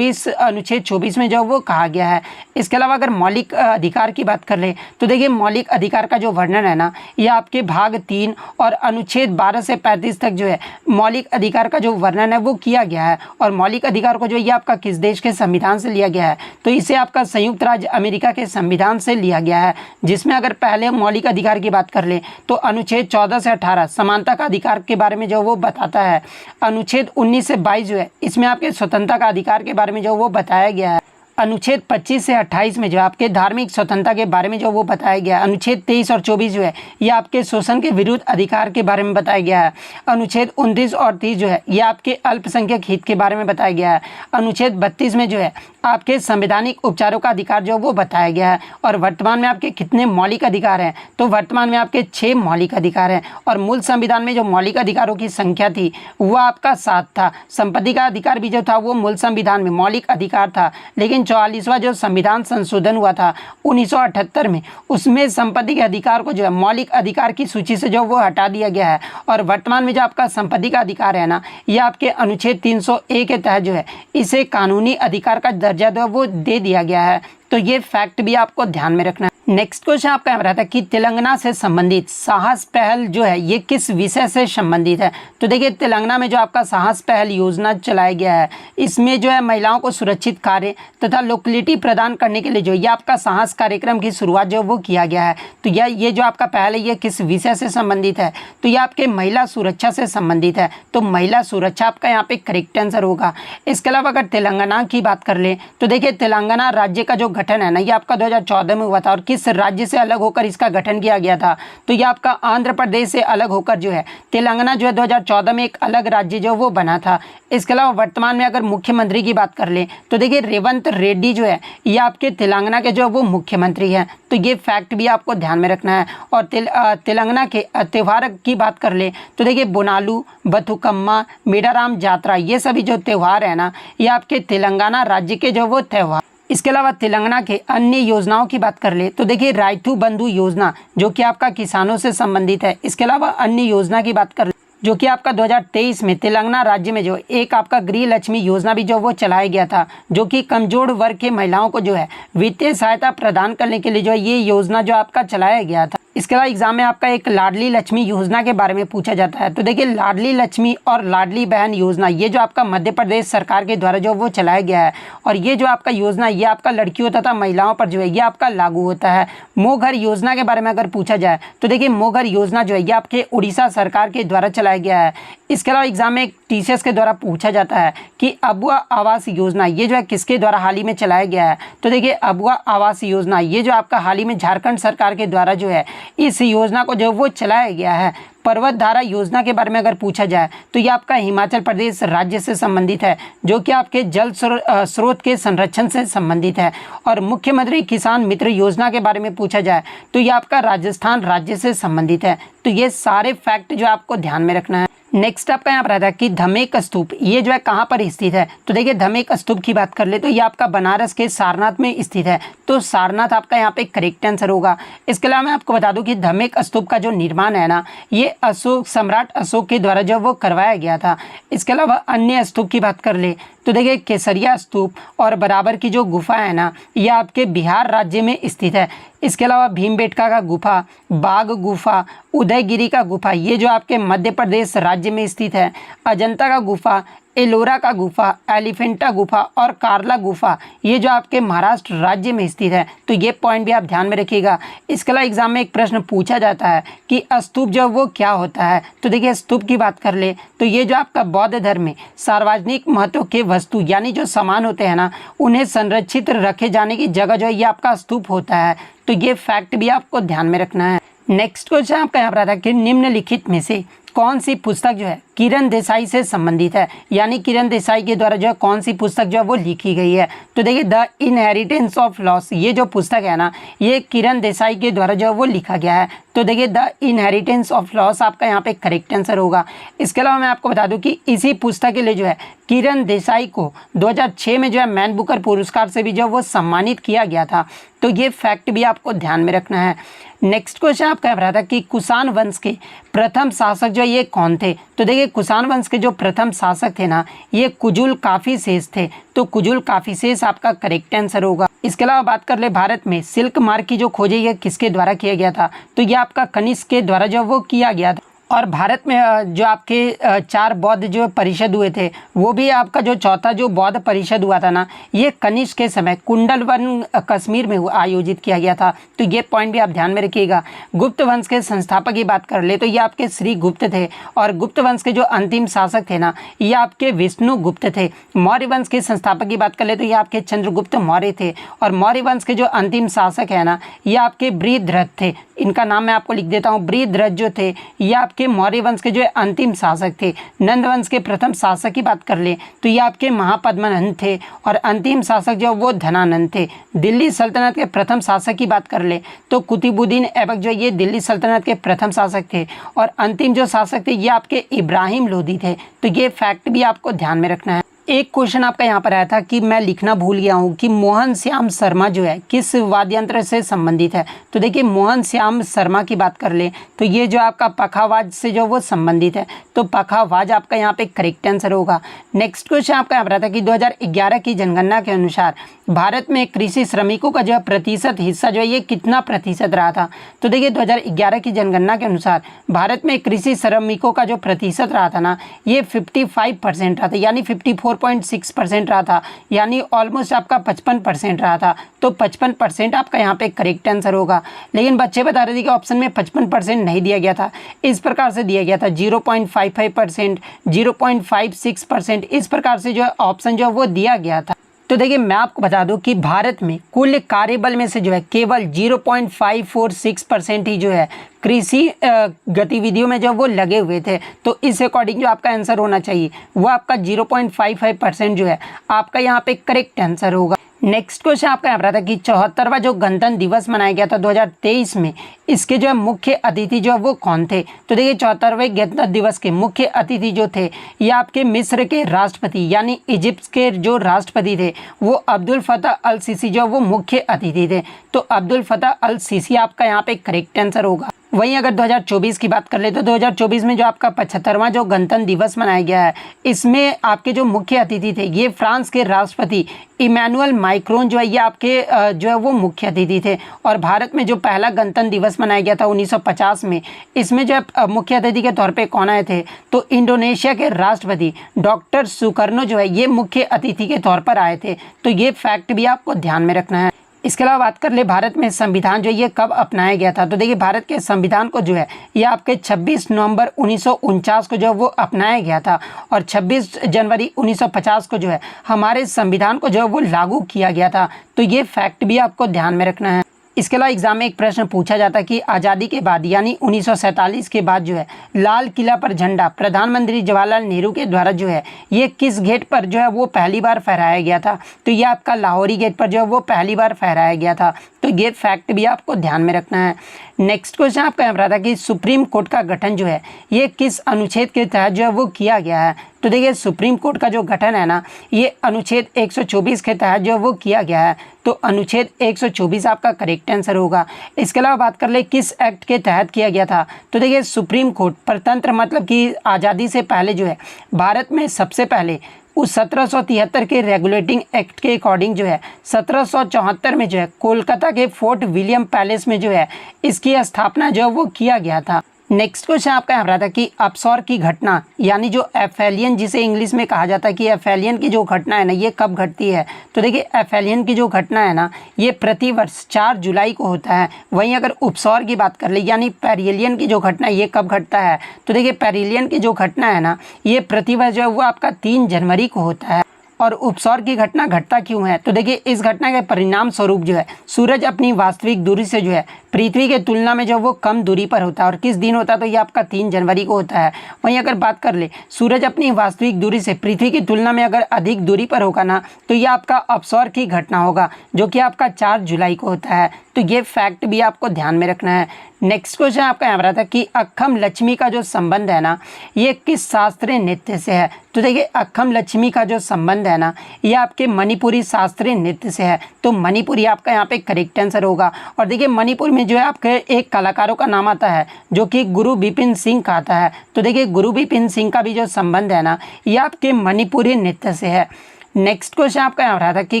अनुच्छेद 24 में जो वो कहा गया है। इसके अलावा अगर मौलिक अधिकार की बात कर ले तो देखिए मौलिक अधिकार का जो वर्णन है ना ये आपके भाग 3 और अनुच्छेद 12 से 35 तक जो है मौलिक अधिकार का जो वर्णन है वो किया गया है। और मौलिक अधिकार को जो ये आपका किस देश के संविधान से लिया गया है तो इसे आपका संयुक्त राज्य अमेरिका के संविधान से लिया गया है। जिसमें अगर पहले मौलिक अधिकार की बात कर ले तो अनुच्छेद 14 से 18 समानता का अधिकार के बारे में जो वो बताता है। अनुच्छेद 19 से 22 जो है इसमें आपके स्वतंत्रता का अधिकार के बारे में जो वो बताया गया है। अनुच्छेद 25 से 28 में जो आपके धार्मिक स्वतंत्रता के बारे में जो वो बताया गया है। अनुच्छेद 23 और 24 जो है ये आपके शोषण के विरुद्ध अधिकार के बारे में बताया गया है। अनुच्छेद 29 और 30 जो है ये आपके अल्पसंख्यक हित के बारे में बताया गया है। अनुच्छेद 32 में जो है आपके संवैधानिक उपचारों का अधिकार जो वो बताया गया है। और वर्तमान में आपके कितने मौलिक अधिकार हैं तो वर्तमान में आपके 6 मौलिक अधिकार हैं। और मूल संविधान में जो मौलिक अधिकारों की संख्या थी वो आपका 7 था। संपत्ति का अधिकार भी जो था वो मूल संविधान में मौलिक अधिकार था, लेकिन 44वां जो संविधान संशोधन हुआ था 1978 में उसमें संपत्ति के अधिकार को जो है मौलिक अधिकार की सूची से जो वो हटा दिया गया है। और वर्तमान में जो आपका संपत्ति का अधिकार है ना ये आपके अनुच्छेद 301 के तहत जो है इसे कानूनी अधिकार का दर्जा जो वो दे दिया गया है। तो ये फैक्ट भी आपको ध्यान में रखना है। नेक्स्ट क्वेश्चन आपका यहाँ रहता है कि तेलंगाना से संबंधित साहस पहल जो है ये किस विषय से संबंधित है। तो देखिए तेलंगाना में जो आपका साहस पहल योजना चलाया गया है इसमें जो है महिलाओं को सुरक्षित कार्य तथा लोकेलिटी प्रदान करने के लिए जो ये आपका साहस कार्यक्रम की शुरुआत जो वो किया गया है। तो ये जो आपका पहल है ये किस विषय से संबंधित है तो ये आपके महिला सुरक्षा से संबंधित है। तो महिला सुरक्षा आपका यहाँ पे करेक्ट आंसर होगा। इसके अलावा अगर तेलंगाना की बात कर ले तो देखिए तेलंगाना राज्य का जो गठन है ना ये आपका 2014 में हुआ था। और किस राज्य से अलग होकर इसका गठन किया गया था तो ये आपका आंध्र प्रदेश से अलग होकर जो है तेलंगाना जो है 2014 में एक अलग राज्य जो वो बना था। इसके अलावा वर्तमान में अगर मुख्यमंत्री की बात कर ले तो देखिए रेवंत रेड्डी जो है ये आपके तेलंगाना के जो वो मुख्यमंत्री हैं। तो ये फैक्ट भी आपको ध्यान में रखना है। और तेलंगाना के त्यौहार की बात कर ले तो देखिए बोनालू, बथुकम्मा, मेडाराम जात्रा ये सभी जो त्यौहार है ना ये आपके तेलंगाना राज्य के जो वो त्यौहार। इसके अलावा तेलंगाना के अन्य योजनाओं की बात कर ले तो देखिए राइतू बंधु योजना जो कि आपका किसानों से संबंधित है। इसके अलावा अन्य योजना की बात कर ले जो कि आपका 2023 में तेलंगाना राज्य में जो एक आपका गृह लक्ष्मी योजना भी जो वो चलाया गया था जो कि कमजोर वर्ग के महिलाओं को जो है वित्तीय सहायता प्रदान करने के लिए जो है ये योजना जो आपका चलाया गया था। इसके अलावा एग्जाम में आपका एक लाडली लक्ष्मी योजना के बारे में पूछा जाता है। तो देखिए लाडली लक्ष्मी और लाडली बहन योजना ये जो आपका मध्य प्रदेश सरकार के द्वारा जो वो चलाया गया है। और ये जो आपका योजना ये आपका लड़कियों तथा महिलाओं पर जो है ये आपका लागू होता है। मोघर योजना के बारे में अगर पूछा जाए तो देखिए मोघर योजना जो है ये आपके उड़ीसा सरकार के द्वारा चलाया गया है। इसके अलावा एग्जाम में टीचर्स के द्वारा पूछा जाता है कि अबुआ आवास योजना ये जो है किसके द्वारा हाल ही में चलाया गया है। तो देखिए अबुआ आवास योजना ये जो आपका हाल ही में झारखंड सरकार के द्वारा जो है इस योजना को जो वो चलाया गया है। पर्वत धारा योजना के बारे में अगर पूछा जाए तो ये आपका हिमाचल प्रदेश राज्य से संबंधित है जो कि आपके जल स्रोत के संरक्षण से संबंधित है। और मुख्यमंत्री किसान मित्र योजना के बारे में पूछा जाए तो ये आपका राजस्थान राज्य से संबंधित है। तो ये सारे फैक्ट जो आपको ध्यान में रखना है। नेक्स्ट आपका यहाँ पर आता है कि धमेक स्तूप ये जो है कहाँ पर स्थित है। तो देखिए धमेक स्तूप की बात कर ले तो ये आपका बनारस के सारनाथ में स्थित है। तो सारनाथ आपका यहाँ पे करेक्ट आंसर होगा। इसके अलावा मैं आपको बता दूं कि धमेक स्तूप का जो निर्माण है ना, ये अशोक सम्राट अशोक के द्वारा जो वो करवाया गया था। इसके अलावा अन्य स्तूप की बात कर ले तो देखिए केसरिया स्तूप और बराबर की जो गुफा है ना, ये आपके बिहार राज्य में स्थित है। इसके अलावा भीमबेटका का गुफा, बाघ गुफा, उदयगिरी का गुफा ये जो आपके मध्य प्रदेश राज्य में स्थित है। अजंता का गुफा, एलोरा का गुफा, एलिफेंटा गुफा और कार्ला गुफा ये जो आपके महाराष्ट्र राज्य में स्थित है। तो ये पॉइंट भी आप ध्यान में रखिएगा। इसके अलावा एग्जाम में एक प्रश्न पूछा जाता है कि स्तूप जो वो क्या होता है। तो देखिए स्तूप की बात कर ले तो ये जो आपका बौद्ध धर्म में सार्वजनिक महत्व के वस्तु यानी जो सामान होते हैं ना, उन्हें संरक्षित रखे जाने की जगह जो है ये आपका स्तूप होता है। तो ये फैक्ट भी आपको ध्यान में रखना है। नेक्स्ट क्वेश्चन आपका यहाँ पर आता है कि निम्नलिखित में से कौन सी पुस्तक जो है किरण देसाई से संबंधित है, यानी किरण देसाई के द्वारा जो है कौन सी पुस्तक जो है वो लिखी गई है। तो देखिए द इनहेरिटेंस ऑफ लॉस ये जो पुस्तक है ना, ये किरण देसाई के द्वारा जो है वो लिखा गया है। तो देखिए द इनहेरिटेंस ऑफ लॉस आपका यहाँ पे करेक्ट आंसर होगा। इसके अलावा मैं आपको बता दूं कि इसी पुस्तक के लिए जो है किरण देसाई को 2006 में जो है मैन बुकर पुरस्कार से भी जो वो सम्मानित किया गया था। तो ये फैक्ट भी आपको ध्यान में रखना है। नेक्स्ट क्वेश्चन आपका यहाँ पर था कि कुषाण वंश के प्रथम शासक जो ये कौन थे। तो देखिए कुषाण वंश के जो प्रथम शासक थे ना, ये कुजुल काफीसेस थे। तो कुजुल काफीसेस आपका करेक्ट आंसर होगा। इसके अलावा बात कर ले भारत में सिल्क मार्ग की जो खोज है ये किसके द्वारा किया गया था। तो ये आपका कनिष्क के द्वारा जो वो किया गया था। और भारत में जो आपके 4 बौद्ध जो परिषद हुए थे, वो भी आपका जो चौथा जो बौद्ध परिषद हुआ था ना, ये कनिष्क के समय कुंडलवन कश्मीर में आयोजित किया गया था। तो ये पॉइंट भी आप ध्यान में रखिएगा। गुप्त वंश के संस्थापक की बात कर ले तो ये आपके श्री गुप्त थे। और गुप्त वंश के जो अंतिम शासक थे ना, ये आपके विष्णु गुप्त थे। मौर्य वंश के संस्थापक की बात कर ले तो ये आपके चंद्रगुप्त मौर्य थे। और मौर्य वंश के जो अंतिम शासक है ना, ये आपके बृहद्रथ थे। इनका नाम मैं आपको लिख देता हूँ। बृहद्रथ जो थे ये आपके मौर्य वंश के जो अंतिम शासक थे। नंद वंश के प्रथम शासक की बात कर ले तो ये आपके महापद्मानंद थे। और अंतिम शासक जो वो धनानंद थे। दिल्ली सल्तनत के प्रथम शासक की बात कर ले तो कुतुबुद्दीन ऐबक जो ये दिल्ली सल्तनत के प्रथम शासक थे। और अंतिम जो शासक थे ये आपके इब्राहिम लोदी थे। तो ये फैक्ट भी आपको ध्यान में रखना है। एक क्वेश्चन आपका यहाँ पर आया था कि मैं लिखना भूल गया हूँ कि मोहन श्याम शर्मा जो है किस वाद्य यंत्र से संबंधित है। तो देखिए मोहन श्याम शर्मा की बात कर ले तो ये जो आपका पखावाज से जो वो संबंधित है। तो पखावाज आपका यहाँ पे करेक्ट आंसर होगा। नेक्स्ट क्वेश्चन आपका यहाँ पर आता है कि 2011 की जनगणना के अनुसार भारत में कृषि श्रमिकों का जो है प्रतिशत हिस्सा जो है ये कितना प्रतिशत रहा था। तो देखिए 2011 की जनगणना के अनुसार भारत में कृषि श्रमिकों का जो प्रतिशत रहा था ना, ये 55% रहा था, यानी 54.6% रहा था, यानी ऑलमोस्ट आपका 55% रहा था। तो 55% आपका यहाँ पे करेक्ट आंसर होगा। लेकिन बच्चे बता रहे थे कि ऑप्शन में 55% नहीं दिया गया था, इस प्रकार से दिया गया था 0.55%, 0.56%, इस प्रकार से जो है ऑप्शन जो है वो दिया गया था। तो देखिए मैं आपको बता दूं कि भारत में कुल कार्यबल में से जो है केवल 0.546% ही जो है कृषि गतिविधियों में जो वो लगे हुए थे। तो इस अकॉर्डिंग जो आपका आंसर होना चाहिए वो आपका 0.55% जो है आपका यहाँ पे करेक्ट आंसर होगा। नेक्स्ट क्वेश्चन आपका यहाँ पर था कि 74वां जो गणतंत्र दिवस मनाया गया था 2023 में, इसके जो है मुख्य अतिथि जो है वो कौन थे। तो देखिए 74वें गणतंत्र दिवस के मुख्य अतिथि जो थे ये आपके मिस्र के राष्ट्रपति यानी इजिप्ट के जो राष्ट्रपति थे वो अब्दुल फतह अल सीसी जो वो मुख्य अतिथि थे। तो अब्दुल फतह अल सीसी आपका यहाँ पे करेक्ट आंसर होगा। वहीं अगर 2024 की बात कर ले तो 2024 में जो आपका 75वां जो गणतंत्र दिवस मनाया गया है, इसमें आपके जो मुख्य अतिथि थे ये फ्रांस के राष्ट्रपति इमैनुअल मैक्रोन जो है ये आपके जो है वो मुख्य अतिथि थे। और भारत में जो पहला गणतंत्र दिवस मनाया गया था 1950 में, इसमें जो है मुख्य अतिथि के तौर पे कौन आए थे। तो इंडोनेशिया के राष्ट्रपति डॉक्टर सुकर्नो जो है ये मुख्य अतिथि के तौर पर आए थे। तो ये फैक्ट भी आपको ध्यान में रखना है। इसके अलावा बात कर ले भारत में संविधान जो ये कब अपनाया गया था। तो देखिए भारत के संविधान को जो है ये आपके 26 नवंबर 1949 को जो वो अपनाया गया था। और 26 जनवरी 1950 को जो है हमारे संविधान को जो है वो लागू किया गया था। तो ये फैक्ट भी आपको ध्यान में रखना है। इसके अलावा एग्जाम में एक प्रश्न पूछा जाता है कि आज़ादी के बाद यानी 1947 के बाद जो है लाल किला पर झंडा प्रधानमंत्री जवाहरलाल नेहरू के द्वारा जो है ये किस गेट पर जो है वो पहली बार फहराया गया था। तो ये आपका लाहौरी गेट पर जो है वो पहली बार फहराया गया था। तो ये फैक्ट भी आपको ध्यान में रखना है। नेक्स्ट क्वेश्चन आपका यहाँ पर आता है कि सुप्रीम कोर्ट का गठन जो है ये किस अनुच्छेद के तहत जो है वो किया गया है। तो देखिए सुप्रीम कोर्ट का जो गठन है ना ये अनुच्छेद 124 के तहत जो है वो किया गया है। तो अनुच्छेद 124 आपका करेक्ट आंसर होगा। इसके अलावा बात कर ले किस एक्ट के तहत किया गया था। तो देखिए सुप्रीम कोर्ट परतंत्र मतलब कि आज़ादी से पहले जो है भारत में सबसे पहले उस 1773 के रेगुलेटिंग एक्ट के अकॉर्डिंग जो है 1774 में जो है कोलकाता के फोर्ट विलियम पैलेस में जो है इसकी स्थापना जो है वो किया गया था। नेक्स्ट क्वेश्चन आपका यहाँ रहा था कि अपसौर की घटना यानी जो एफेलियन जिसे इंग्लिश में कहा जाता है कि एफेलियन की जो घटना है ना ये कब घटती है। तो देखिए एफेलियन की जो घटना है ना ये प्रतिवर्ष 4 जुलाई को होता है। वहीं अगर उपसौर की बात कर ले यानी पेरिलियन की जो घटना है ये कब घटता है। तो देखिए पेरिलियन की जो घटना है ना ये प्रतिवर्ष जो है वो आपका 3 जनवरी को होता है। और उपसौर की घटना घटता क्यों है। तो देखिए इस घटना के परिणाम स्वरूप जो है सूरज अपनी वास्तविक दूरी से जो है पृथ्वी के तुलना में जो वो कम दूरी पर होता है। और किस दिन होता है तो ये आपका 3 जनवरी को होता है। वहीं अगर बात कर ले सूरज अपनी वास्तविक दूरी से पृथ्वी की तुलना में अगर अधिक दूरी पर होगा ना तो ये आपका अपसौर की घटना होगा जो कि आपका 4 जुलाई को होता है। तो ये फैक्ट भी आपको ध्यान में रखना है। नेक्स्ट क्वेश्चन आपका यहाँ रहा था कि अक्खम लक्ष्मी का जो संबंध है ना ये किस शास्त्रीय नृत्य से है। तो देखिए अक्खम लक्ष्मी का जो संबंध है ना ये आपके मणिपुरी शास्त्रीय नृत्य से है। तो मणिपुरी आपका यहाँ पे करेक्ट आंसर होगा। और देखिए मणिपुर में जो है आपके एक कलाकारों का नाम आता है जो कि गुरु बिपिन सिंह का आता है। तो देखिए गुरु बिपिन सिंह का भी जो संबंध है ना ये आपके मणिपुरी नृत्य से है। नेक्स्ट क्वेश्चन आपका यहाँ रहा था कि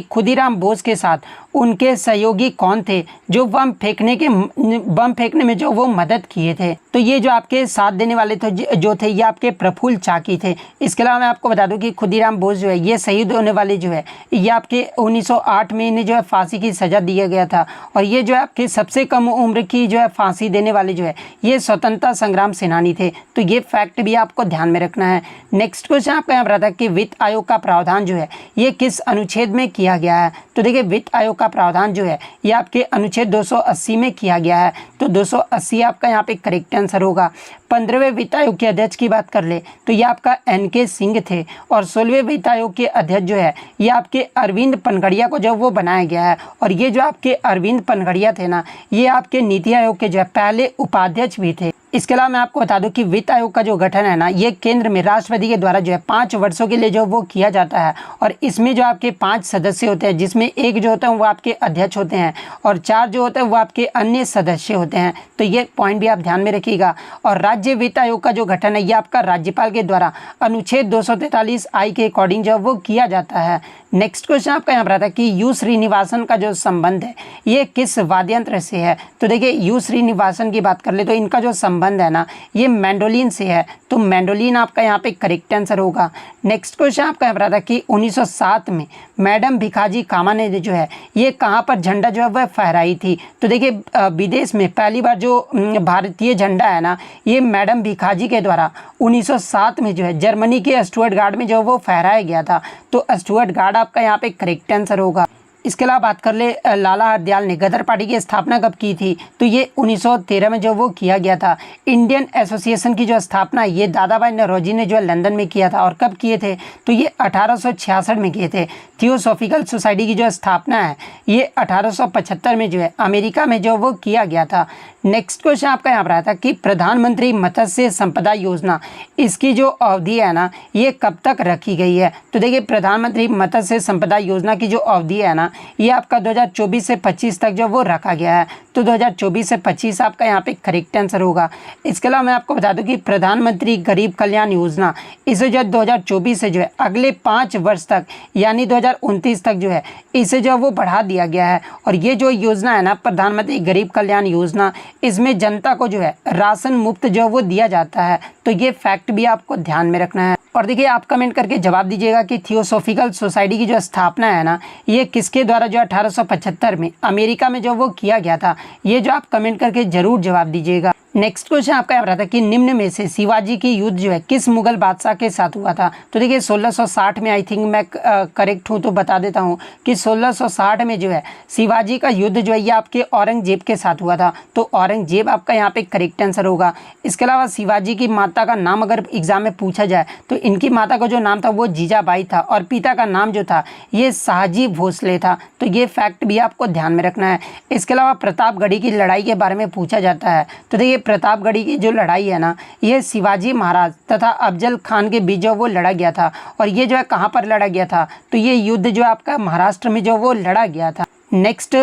खुदीराम बोस के साथ उनके सहयोगी कौन थे जो बम फेंकने में जो वो मदद किए थे। तो ये जो आपके साथ देने वाले थे जो थे ये आपके प्रफुल्ल चाकी थे। इसके अलावा मैं आपको बता दूं कि खुदीराम बोस जो है ये शहीद होने वाले जो है ये आपके 1908 में इन्हें जो है फांसी की सज़ा दिया गया था। और ये जो है आपके सबसे कम उम्र की जो है फांसी देने वाले जो है ये स्वतंत्रता संग्राम सेनानी थे। तो ये फैक्ट भी आपको ध्यान में रखना है। नेक्स्ट क्वेश्चन आपका यहाँ रहा था कि वित्त आयोग का प्रावधान जो है ये किस अनुच्छेद में किया गया है। तो देखिए वित्त आयोग का प्रावधान जो है ये आपके अनुच्छेद 280 में किया गया है। तो 280 आपका यहाँ पे करेक्ट आंसर होगा। 15वें वित्त आयोग के अध्यक्ष की बात कर ले तो ये आपका NK सिंह थे। और 16वें वित्त आयोग के अध्यक्ष जो है ये आपके अरविंद पनगड़िया को जो वो बनाया गया है। और ये जो आपके अरविंद पनगड़िया थे ना ये आपके नीति आयोग के जो है पहले उपाध्यक्ष भी थे। इसके अलावा मैं आपको बता दूं कि वित्त आयोग का जो गठन है ना ये केंद्र में राष्ट्रपति के द्वारा जो है 5 वर्षों के लिए जो वो किया जाता है। और इसमें जो आपके 5 सदस्य होते हैं जिसमें एक जो होता है वो आपके अध्यक्ष होते हैं और 4 जो होते हैं वो आपके अन्य सदस्य होते हैं। तो ये पॉइंट भी आप ध्यान में रखिएगा। और राज्य वित्त आयोग का जो गठन है ये आपका राज्यपाल के द्वारा अनुच्छेद 243 आई के अकॉर्डिंग जो वो किया जाता है। नेक्स्ट क्वेश्चन आपका यहाँ पर आता है कि यू श्रीनिवासन का जो संबंध है ये किस वाद्ययंत्र से है। तो देखिए यू श्रीनिवासन की बात कर ले तो इनका जो संबंध है ना ये मैंडोलिन से है। तो मैंडोलिन आपका यहाँ पे करेक्ट आंसर होगा। नेक्स्ट क्वेश्चन आपका यहाँ पर आता है कि 1907 में मैडम भिखाजी कामा ने जो है ये कहाँ पर झंडा जो है वह फहराई थी। तो देखिए विदेश में पहली बार जो भारतीय झंडा है ना ये मैडम भिखाजी के द्वारा 1907 में जो है जर्मनी के स्टुअर्टगार्ड में जो वो फहराया गया था। तो स्टुअर्टगार्ड आपका यहाँ पे करेक्ट आंसर होगा। इसके अलावा बात कर ले लाला हरदयाल ने गदर पार्टी की स्थापना कब की थी। तो ये 1913 में जो वो किया गया था। इंडियन एसोसिएशन की जो स्थापना ये दादा भाई नौरोजी ने जो है लंदन में किया था। और कब किए थे तो ये 1866 में किए थे। थियोसॉफिकल सोसाइटी की जो स्थापना है ये 1875 में जो है अमेरिका में जो वो किया गया था। नेक्स्ट क्वेश्चन आपका यहाँ पर आया था कि प्रधानमंत्री मत्स्य संपदा योजना इसकी जो अवधि है ना ये कब तक रखी गई है। तो देखिए प्रधानमंत्री मत्स्य संपदा योजना की जो अवधि है ना ये आपका 2024 से 25 तक जो वो रखा गया है। तो 2024 से 25 आपका यहाँ पे करेक्ट आंसर होगा। इसके अलावा मैं आपको बता दूं कि प्रधानमंत्री गरीब कल्याण योजना इसे जो 2024 से जो है अगले 5 वर्ष तक यानी 2029 तक जो है इसे जो वो बढ़ा दिया गया है। और ये जो योजना है ना प्रधानमंत्री गरीब कल्याण योजना इसमें जनता को जो है राशन मुफ्त जो वो दिया जाता है। तो ये फैक्ट भी आपको ध्यान में रखना है। और देखिए आप कमेंट करके जवाब दीजिएगा कि थियोसॉफिकल सोसाइटी की जो स्थापना है ना ये किसके द्वारा जो 1875 में अमेरिका में जो वो किया गया था। ये जो आप कमेंट करके ज़रूर जवाब दीजिएगा। नेक्स्ट क्वेश्चन आपका यहाँ पर आता है कि निम्न में से शिवाजी की युद्ध जो है किस मुगल बादशाह के साथ हुआ था। तो देखिए 1660 में, आई थिंक मैं करेक्ट हूँ तो बता देता हूँ कि 1660 में जो है शिवाजी का युद्ध जो है ये आपके औरंगजेब के साथ हुआ था। तो औरंगजेब आपका यहाँ पे करेक्ट आंसर होगा। इसके अलावा शिवाजी की माता का नाम अगर एग्जाम में पूछा जाए तो इनकी माता का जो नाम था वो जीजाबाई था और पिता का नाम जो था ये शाहजी भोसले था। तो ये फैक्ट भी आपको ध्यान में रखना है। इसके अलावा प्रतापगढ़ी की लड़ाई के बारे में पूछा जाता है। तो देखिए प्रतापगढ़ी की जो लड़ाई है ना, ये शिवाजी महाराज तथा अफजल खान के बीच जो वो लड़ा गया था। और ये जो है कहाँ पर लड़ा गया था, तो ये युद्ध जो आपका महाराष्ट्र में जो वो लड़ा गया था। नेक्स्ट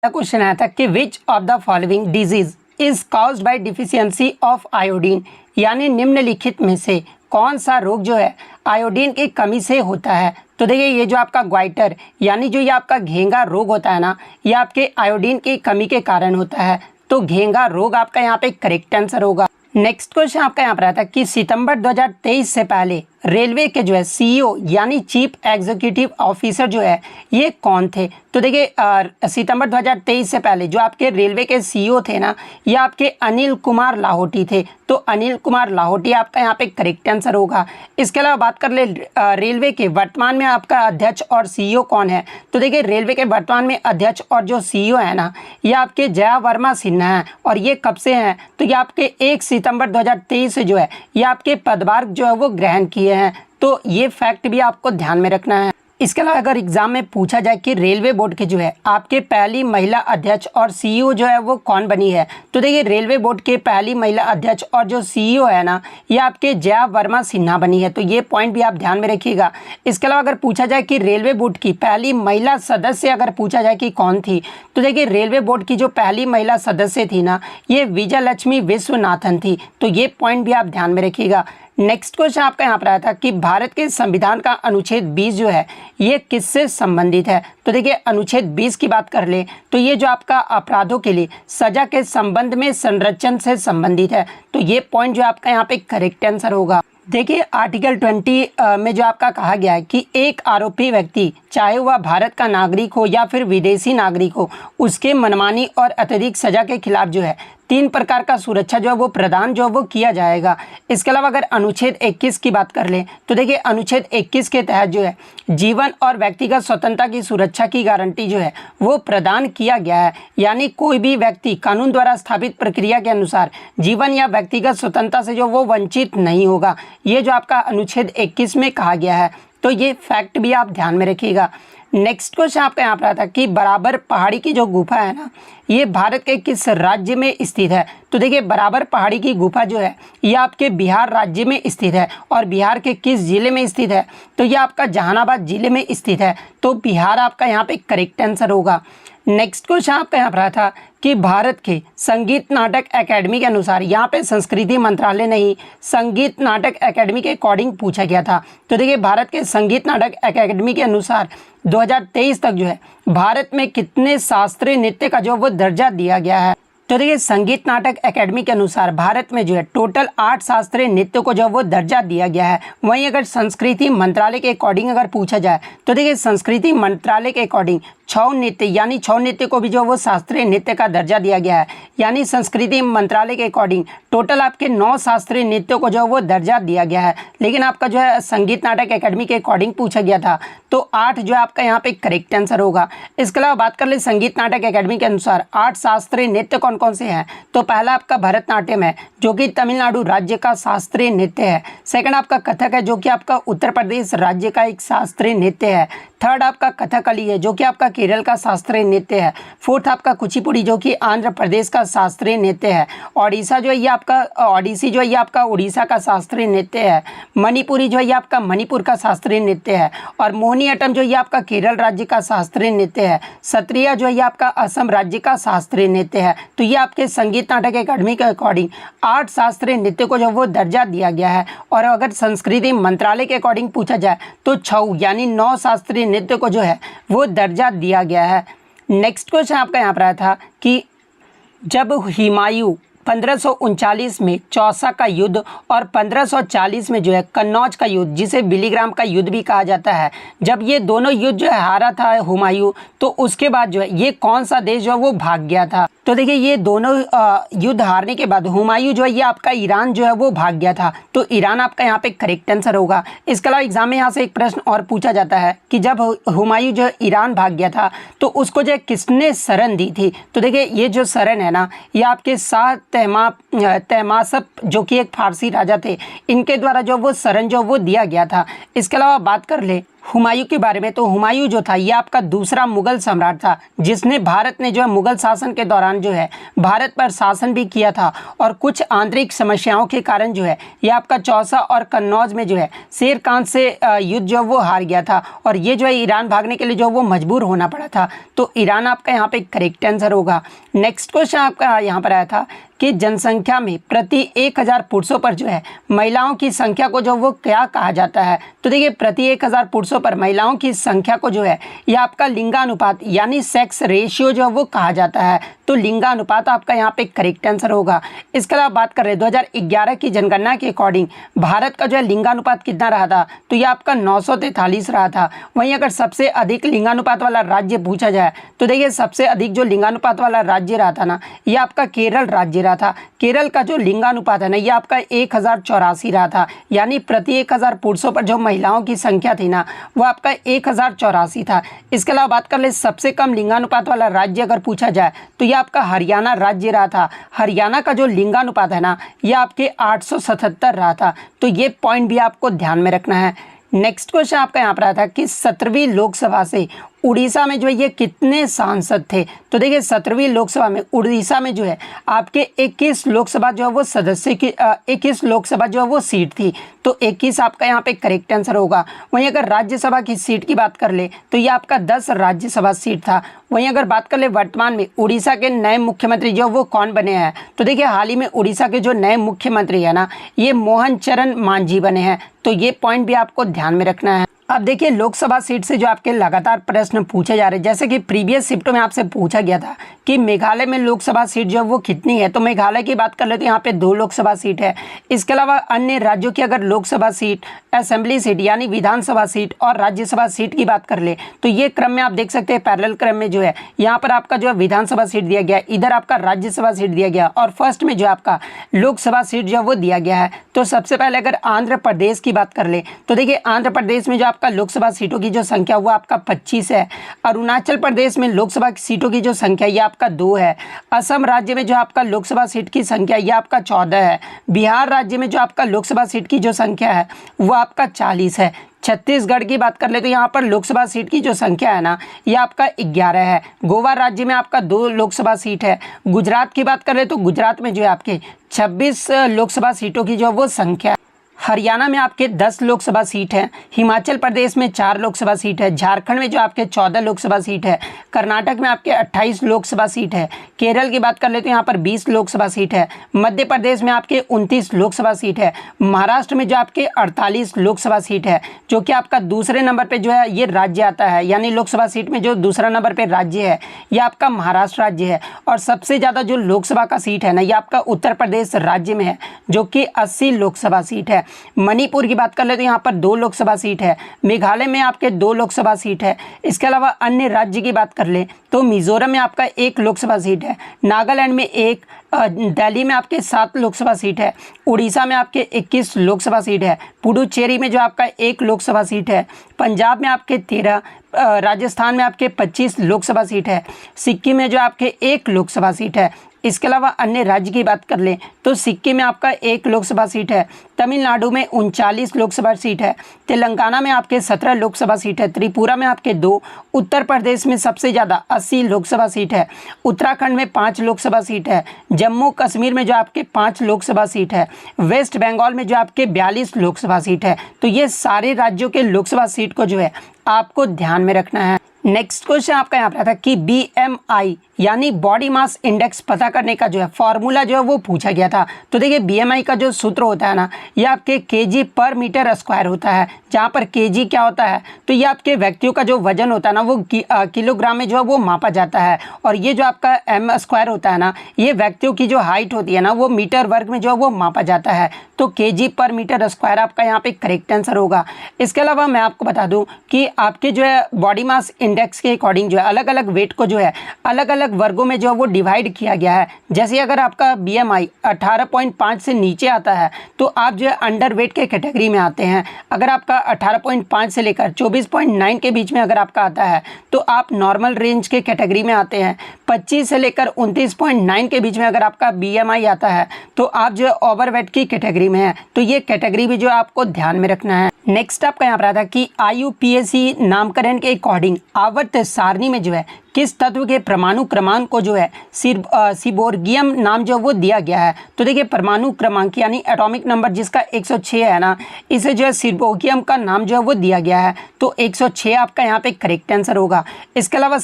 क्वेश्चन आया था कि which of the following disease is caused by deficiency of iodine, यानी निम्नलिखित में से कौन सा रोग जो है आयोडीन की कमी से होता है। तो देखिए ये जो आपका ग्वाइटर यानी जो ये आपका घेंगा रोग होता है ना, ये आपके आयोडीन की कमी के कारण होता है। तो घेंगा रोग आपका यहाँ पे करेक्ट आंसर होगा। नेक्स्ट क्वेश्चन आपका यहाँ पर आता है कि सितंबर 2023 से पहले रेलवे के जो है सीईओ यानी चीफ एग्जीक्यूटिव ऑफिसर जो है ये कौन थे। तो देखिए सितंबर 2023 से पहले जो आपके रेलवे के सीईओ थे ना, ये आपके अनिल कुमार लाहोटी थे। तो अनिल कुमार लाहोटी आपका यहाँ पे करेक्ट आंसर होगा। इसके अलावा बात कर ले रेलवे के वर्तमान में आपका अध्यक्ष और सीईओ कौन है। तो देखिए रेलवे के वर्तमान में अध्यक्ष और जो सीईओ है ना, ये आपके जया वर्मा सिन्हा हैं। और ये कब से हैं, तो ये आपके 1 सितंबर 2023 से जो है ये आपके पदभार जो है वो ग्रहण किए हैं। तो ये फैक्ट भी आपको ध्यान में रखना है। इसके अलावा अगर एग्जाम में पूछा जाए कि रेलवे बोर्ड के जो है आपके पहली महिला अध्यक्ष और सीईओ जो है वो कौन बनी है, तो देखिए रेलवे बोर्ड के पहली महिला अध्यक्ष और जो सीईओ है ना, ये आपके जया वर्मा सिन्हा बनी है। तो ये पॉइंट भी आप ध्यान में रखिएगा। इसके अलावा अगर पूछा जाए कि रेलवे बोर्ड की पहली महिला सदस्य अगर पूछा जाए कि कौन थी, तो देखिए रेलवे बोर्ड की जो पहली महिला सदस्य थी ना, ये विजयलक्ष्मी विश्वनाथन थी। तो ये पॉइंट भी आप ध्यान में रखिएगा। नेक्स्ट क्वेश्चन आपका यहाँ पर आया था कि भारत के संविधान का अनुच्छेद 20 जो है ये किससे संबंधित है। तो देखिए अनुच्छेद 20 की बात कर ले तो ये जो आपका अपराधों के लिए सजा के संबंध में संरक्षण से संबंधित है। तो ये पॉइंट जो आपका यहाँ पे करेक्ट आंसर होगा। देखिए आर्टिकल 20 में जो आपका कहा गया है कि एक आरोपी व्यक्ति चाहे वह भारत का नागरिक हो या फिर विदेशी नागरिक हो, उसके मनमानी और अत्यधिक सजा के खिलाफ जो है 3 प्रकार का सुरक्षा जो है वो प्रदान जो है वो किया जाएगा। इसके अलावा अगर अनुच्छेद 21 की बात कर लें तो देखिए अनुच्छेद 21 के तहत जो है जीवन और व्यक्तिगत स्वतंत्रता की सुरक्षा की गारंटी जो है वो प्रदान किया गया है। यानी कोई भी व्यक्ति कानून द्वारा स्थापित प्रक्रिया के अनुसार जीवन या व्यक्तिगत स्वतंत्रता से जो वो वंचित नहीं होगा। ये जो आपका अनुच्छेद 21 में कहा गया है। तो ये फैक्ट भी आप ध्यान में रखिएगा। नेक्स्ट क्वेश्चन आपका यहाँ पर आता है कि बराबर पहाड़ी की जो गुफा है ना, ये भारत के किस राज्य में स्थित है। तो देखिए बराबर पहाड़ी की गुफा जो है ये आपके बिहार राज्य में स्थित है। और बिहार के किस जिले में स्थित है, तो ये आपका जहानाबाद जिले में स्थित है। तो बिहार आपका यहाँ पे करेक्ट आंसर होगा। नेक्स्ट क्वेश्चन आपका यहाँ पर आया था कि भारत के संगीत नाटक एकेडमी के अनुसार, यहाँ पे संस्कृति मंत्रालय नहीं संगीत नाटक एकेडमी के अकॉर्डिंग पूछा गया था। तो देखिए भारत के संगीत नाटक एकेडमी के अनुसार 2023 तक जो है भारत में कितने शास्त्रीय नृत्य का जो वो दर्जा दिया गया है। तो देखिए संगीत नाटक एकेडमी के अनुसार भारत में जो है टोटल 8 शास्त्रीय नृत्य को जो वो दर्जा दिया गया है। वहीं अगर संस्कृति मंत्रालय के अकॉर्डिंग अगर पूछा जाए तो देखिए संस्कृति मंत्रालय के अकॉर्डिंग 6 नृत्य यानी 6 नृत्य को भी जो वो शास्त्रीय नृत्य का दर्जा दिया गया है। यानी संस्कृति मंत्रालय के अकॉर्डिंग टोटल आपके 9 शास्त्रीय नृत्यों को जो वो दर्जा दिया गया है। लेकिन आपका जो है संगीत नाटक एकेडमी के अकॉर्डिंग पूछा गया था तो 8 जो है आपका यहाँ पे करेक्ट आंसर होगा। इसके अलावा बात कर ले संगीत नाटक एकेडमी के अनुसार 8 शास्त्रीय नृत्य कौन कौन से हैं। तो पहला आपका भरतनाट्यम है जो कि तमिलनाडु राज्य का शास्त्रीय नृत्य है। सेकंड आपका कथक है जो कि आपका उत्तर प्रदेश राज्य का एक शास्त्रीय नृत्य है। थर्ड आपका कथकली है जो कि आपका केरल का शास्त्रीय नृत्य है। फोर्थ आपका कुचिपुड़ी जो कि आंध्र प्रदेश का शास्त्रीय नृत्य है। ओडिशा जो है ये आपका ओडिसी जो है ये आपका उड़ीसा का शास्त्रीय नृत्य है। मणिपुरी जो है ये आपका मणिपुर का शास्त्रीय नृत्य है। और मोहिनीअट्टम जो ये आपका केरल राज्य का शास्त्रीय नृत्य है। सत्रिया जो है ये आपका असम राज्य का शास्त्रीय नृत्य है। तो ये आपके संगीत नाटक अकादमी के अकॉर्डिंग 8 शास्त्रीय नृत्य को जो वो दर्जा दिया गया है। और अगर संस्कृति मंत्रालय के अकॉर्डिंग पूछा जाए तो 6 यानी 9 शास्त्रीय नृत्य को जो है वो दर्जा दिया गया है। नेक्स्ट क्वेश्चन आपका यहाँ पर आया था कि जब हुमायूं 1539 में चौसा का युद्ध और 1540 में जो है कन्नौज का युद्ध जिसे बिलीग्राम का युद्ध भी कहा जाता है, जब ये दोनों युद्ध जो है हारा था हुमायूं, तो उसके बाद जो है ये कौन सा देश जो है वो भाग गया था। तो देखिए ये दोनों युद्ध हारने के बाद हुमायूं जो है ये आपका ईरान जो है वो भाग गया था, तो ईरान आपका यहाँ पे करेक्ट आंसर होगा। इसके अलावा एग्जाम में यहाँ से एक प्रश्न और पूछा जाता है कि जब हुमायूं जो है ईरान भाग गया था तो उसको जो है किसने शरण दी थी। तो देखिए ये जो शरण है ना ये आपके शाह तहमासप जो कि एक फारसी राजा थे, इनके द्वारा जो वो शरण जो वो दिया गया था। इसके अलावा बात कर ले हुमायूं के बारे में, तो हुमायूं जो था ये आपका दूसरा मुगल सम्राट था जिसने भारत ने जो है मुगल शासन के दौरान जो है भारत पर शासन भी किया था, और कुछ आंतरिक समस्याओं के कारण जो है ये आपका चौसा और कन्नौज में जो है शेर खान से युद्ध जो वो हार गया था, और ये जो है ईरान भागने के लिए जो वो मजबूर होना पड़ा था। तो ईरान आपका यहाँ पे करेक्ट आंसर होगा। नेक्स्ट क्वेश्चन आपका यहाँ पर आया था कि जनसंख्या में प्रति 1000 पुरुषों पर जो है महिलाओं की संख्या को जो वो क्या कहा जाता है। तो देखिए प्रति 1000 पुरुषों पर महिलाओं की संख्या को जो है ये आपका लिंगानुपात यानी सेक्स रेशियो जो है वो कहा जाता है। तो लिंगानुपात आपका यहाँ पे करेक्ट आंसर होगा। इसके अलावा बात कर रहे हैं 2011 की जनगणना के अकॉर्डिंग भारत का जो है लिंगानुपात कितना रहा था, तो ये आपका 943 रहा था। वहीं अगर सबसे अधिक लिंगानुपात वाला राज्य पूछा जाए तो देखिए सबसे अधिक जो लिंगानुपात वाला राज्य रहा था ना ये आपका केरल राज्य रहा था। केरल का जो लिंगानुपात है ना ये आपका 1084 रहा था, यानी प्रति 1000 पुरुषों पर जो महिलाओं की संख्या थी ना वो आपका 1084 था। इसके अलावा बात कर ले सबसे कम लिंगानुपात वाला राज्य अगर पूछा जाए तो ये आपका हरियाणा राज्य रहा था। हरियाणा का जो लिंगानुपात है ना ये आपके 877 रहा था। तो ये पॉइंट भी आपको ध्यान में रखना है। नेक्स्ट क्वेश्चन आपका यहाँ पर आया था कि 17वीं लोकसभा से उड़ीसा में जो है ये कितने सांसद थे। तो देखिए 17वीं लोकसभा में उड़ीसा में जो है आपके 21 लोकसभा जो है वो सदस्य की 21 लोकसभा जो है वो सीट थी। तो 21 आपका यहाँ पे करेक्ट आंसर होगा। वहीं अगर राज्यसभा की सीट की बात कर ले तो ये आपका 10 राज्यसभा सीट था। वहीं अगर बात कर ले वर्तमान में उड़ीसा के नए मुख्यमंत्री जो वो कौन बने हैं, तो देखिए हाल ही में उड़ीसा के जो नए मुख्यमंत्री है ना ये मोहन चरण मांझी बने हैं। तो ये पॉइंट भी आपको ध्यान में रखना है। अब देखिए लोकसभा सीट से जो आपके लगातार प्रश्न पूछे जा रहे हैं, जैसे कि प्रीवियस शिफ्टों में आपसे पूछा गया था कि मेघालय में लोकसभा सीट जो है वो कितनी है। तो मेघालय की बात कर ले तो यहाँ पे 2 लोकसभा सीट है। इसके अलावा अन्य राज्यों की अगर लोकसभा सीट, असेंबली सीट यानी विधानसभा सीट और राज्यसभा सीट की बात कर ले तो ये क्रम में आप देख सकते हैं पैरेलल क्रम में जो है यहाँ पर आपका जो है विधानसभा सीट दिया गया, इधर आपका राज्यसभा सीट दिया गया और फर्स्ट में जो है आपका लोकसभा सीट जो है वो दिया गया है। तो सबसे पहले अगर आंध्र प्रदेश की बात कर ले तो देखिए आंध्र प्रदेश में जो आपका लोकसभा सीटों की जो संख्या वो आपका 25 है। अरुणाचल प्रदेश में लोकसभा सीटों की जो संख्या ये आपका 2 है। असम राज्य में जो आपका लोकसभा सीट की संख्या ये आपका 14 है। बिहार राज्य में जो आपका लोकसभा सीट की जो संख्या है वो आपका 40 है। छत्तीसगढ़ की बात कर ले तो यहाँ पर लोकसभा सीट की जो संख्या है ना ये आपका 11 है। गोवा राज्य में आपका 2 लोकसभा सीट है। गुजरात की बात कर ले तो गुजरात में जो है आपके 26 लोकसभा सीटों की जो वो संख्या है। हरियाणा में आपके 10 लोकसभा सीट हैं। हिमाचल प्रदेश में 4 लोकसभा सीट है। झारखंड में जो आपके 14 लोकसभा सीट है। कर्नाटक में आपके 28 लोकसभा सीट है। केरल की बात कर ले तो यहाँ पर 20 लोकसभा सीट है। मध्य प्रदेश में आपके 29 लोकसभा सीट है। महाराष्ट्र में जो आपके 48 लोकसभा सीट है, जो कि आपका दूसरे नंबर पर जो है ये राज्य आता है, यानी लोकसभा सीट में जो दूसरा नंबर पर राज्य है ये आपका महाराष्ट्र राज्य है। और सबसे ज़्यादा जो लोकसभा का सीट है ना ये आपका उत्तर प्रदेश राज्य में है, जो कि 80 लोकसभा सीट है। मणिपुर की बात कर ले तो यहाँ पर 2 लोकसभा सीट है। मेघालय में आपके 2 लोकसभा सीट है। इसके अलावा अन्य राज्य की बात कर ले तो मिजोरम में आपका 1 लोकसभा सीट है। नागालैंड में 1, दिल्ली में आपके 7 लोकसभा सीट है। उड़ीसा में आपके 21 लोकसभा सीट है। पुडुचेरी में जो आपका 1 लोकसभा सीट है। पंजाब में आपके 13, राजस्थान में आपके 25 लोकसभा सीट है। सिक्किम में जो आपके 1 लोकसभा सीट है। इसके अलावा अन्य राज्य की बात कर लें तो सिक्किम में आपका 1 लोकसभा सीट है। तमिलनाडु में 39 लोकसभा सीट है। तेलंगाना में आपके 17 लोकसभा सीट है। त्रिपुरा में आपके 2, उत्तर प्रदेश में सबसे ज़्यादा 80 लोकसभा सीट है। उत्तराखंड में 5 लोकसभा सीट है। जम्मू कश्मीर में जो आपके 5 लोकसभा सीट है। वेस्ट बंगाल में जो आपके 42 लोकसभा सीट है। तो ये सारे राज्यों के लोकसभा सीट को जो है आपको ध्यान में रखना है। नेक्स्ट क्वेश्चन आपका यहाँ पर था कि BMI यानी बॉडी मास इंडेक्स पता करने का जो है फॉर्मूला जो है वो पूछा गया था। तो देखिए BMI का जो सूत्र होता है ना ये आपके kg पर मीटर स्क्वायर होता है, जहाँ पर kg क्या होता है तो ये आपके व्यक्तियों का जो वजन होता है ना वो किलोग्राम में जो है वो मापा जाता है। और ये जो आपका m स्क्वायर होता है ना ये व्यक्तियों की जो हाइट होती है ना वो मीटर वर्ग में जो है वो मापा जाता है। तो kg पर मीटर स्क्वायर आपका यहाँ पे करेक्ट आंसर होगा। इसके अलावा मैं आपको बता दूँ कि आपके जो है बॉडी मास इंडेक्स के अकॉर्डिंग जो है अलग अलग वेट को जो है अलग अलग अलग वर्गों में जो है वो डिवाइड किया गया है। जैसे अगर आपका BMI 18.5 से नीचे आता है तो आप जो है अंडरवेट के कैटेगरी में आते हैं। अगर आपका 18.5 से लेकर 24.9 के बीच में अगर आपका आता है तो आप नॉर्मल रेंज के कैटेगरी में आते हैं। 25 से लेकर 29.9 के बीच में अगर आपका BMI आता है तो आप जो है ओवरवेट की कैटेगरी में है। तो ये कैटेगरी भी जो आपको ध्यान में रखना है। नेक्स्ट आपका यहाँ पर आता है कि IUPAC नामकरण के अकॉर्डिंग आवर्त सारणी में जो है किस तत्व के परमाणु क्रमांक को जो है सीबोर्गियम नाम जो वो दिया गया है। तो देखिए परमाणु क्रमांक यानी एटॉमिक नंबर जिसका 106 है ना, इसे जो है सीबोर्गियम का नाम जो है वो दिया गया है। तो 106 आपका यहाँ पे करेक्ट आंसर होगा। इसके अलावा